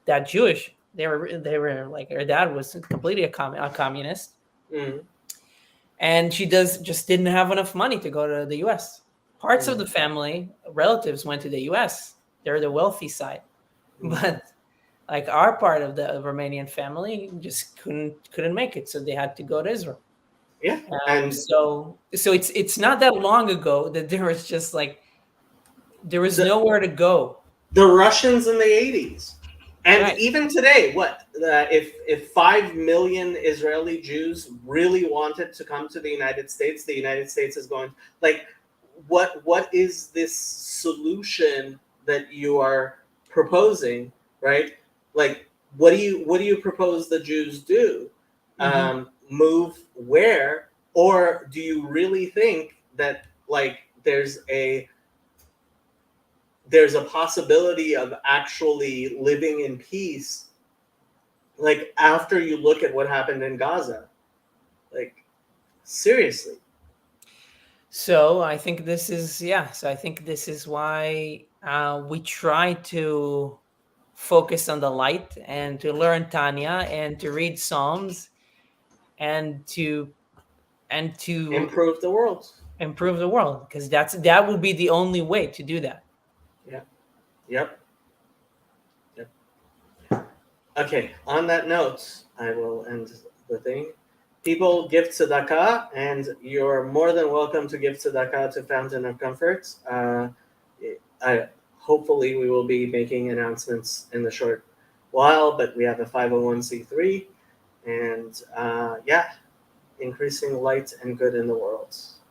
that Jewish. They were like, her dad was completely a communist, and she just didn't have enough money to go to the U.S. Parts of the family, relatives, went to the U.S. They're the wealthy side, but like our part of the Romanian family just couldn't make it, so they had to go to Israel. Yeah, and so it's not that long ago that there was just like there was nowhere to go. The Russians in the 80s, and Right. even today, if 5 million Israeli Jews really wanted to come to the United States is going, like, what is this solution that you are proposing, right? Like, what do you propose the Jews do? Move where? Or do you really think that, like, there's a possibility of actually living in peace, like, after you look at what happened in Gaza? Like, seriously. So I think this is why we try to focus on the light and to learn Tanya and to read Psalms and to Improve the world. because that will be the only way to do that. Yep. Okay, on that note, I will end the thing. People, give tzedakah, and you're more than welcome to give tzedakah to Fountain of Comfort. Hopefully we will be making announcements in the short while, but we have a 501c3, and increasing light and good in the world.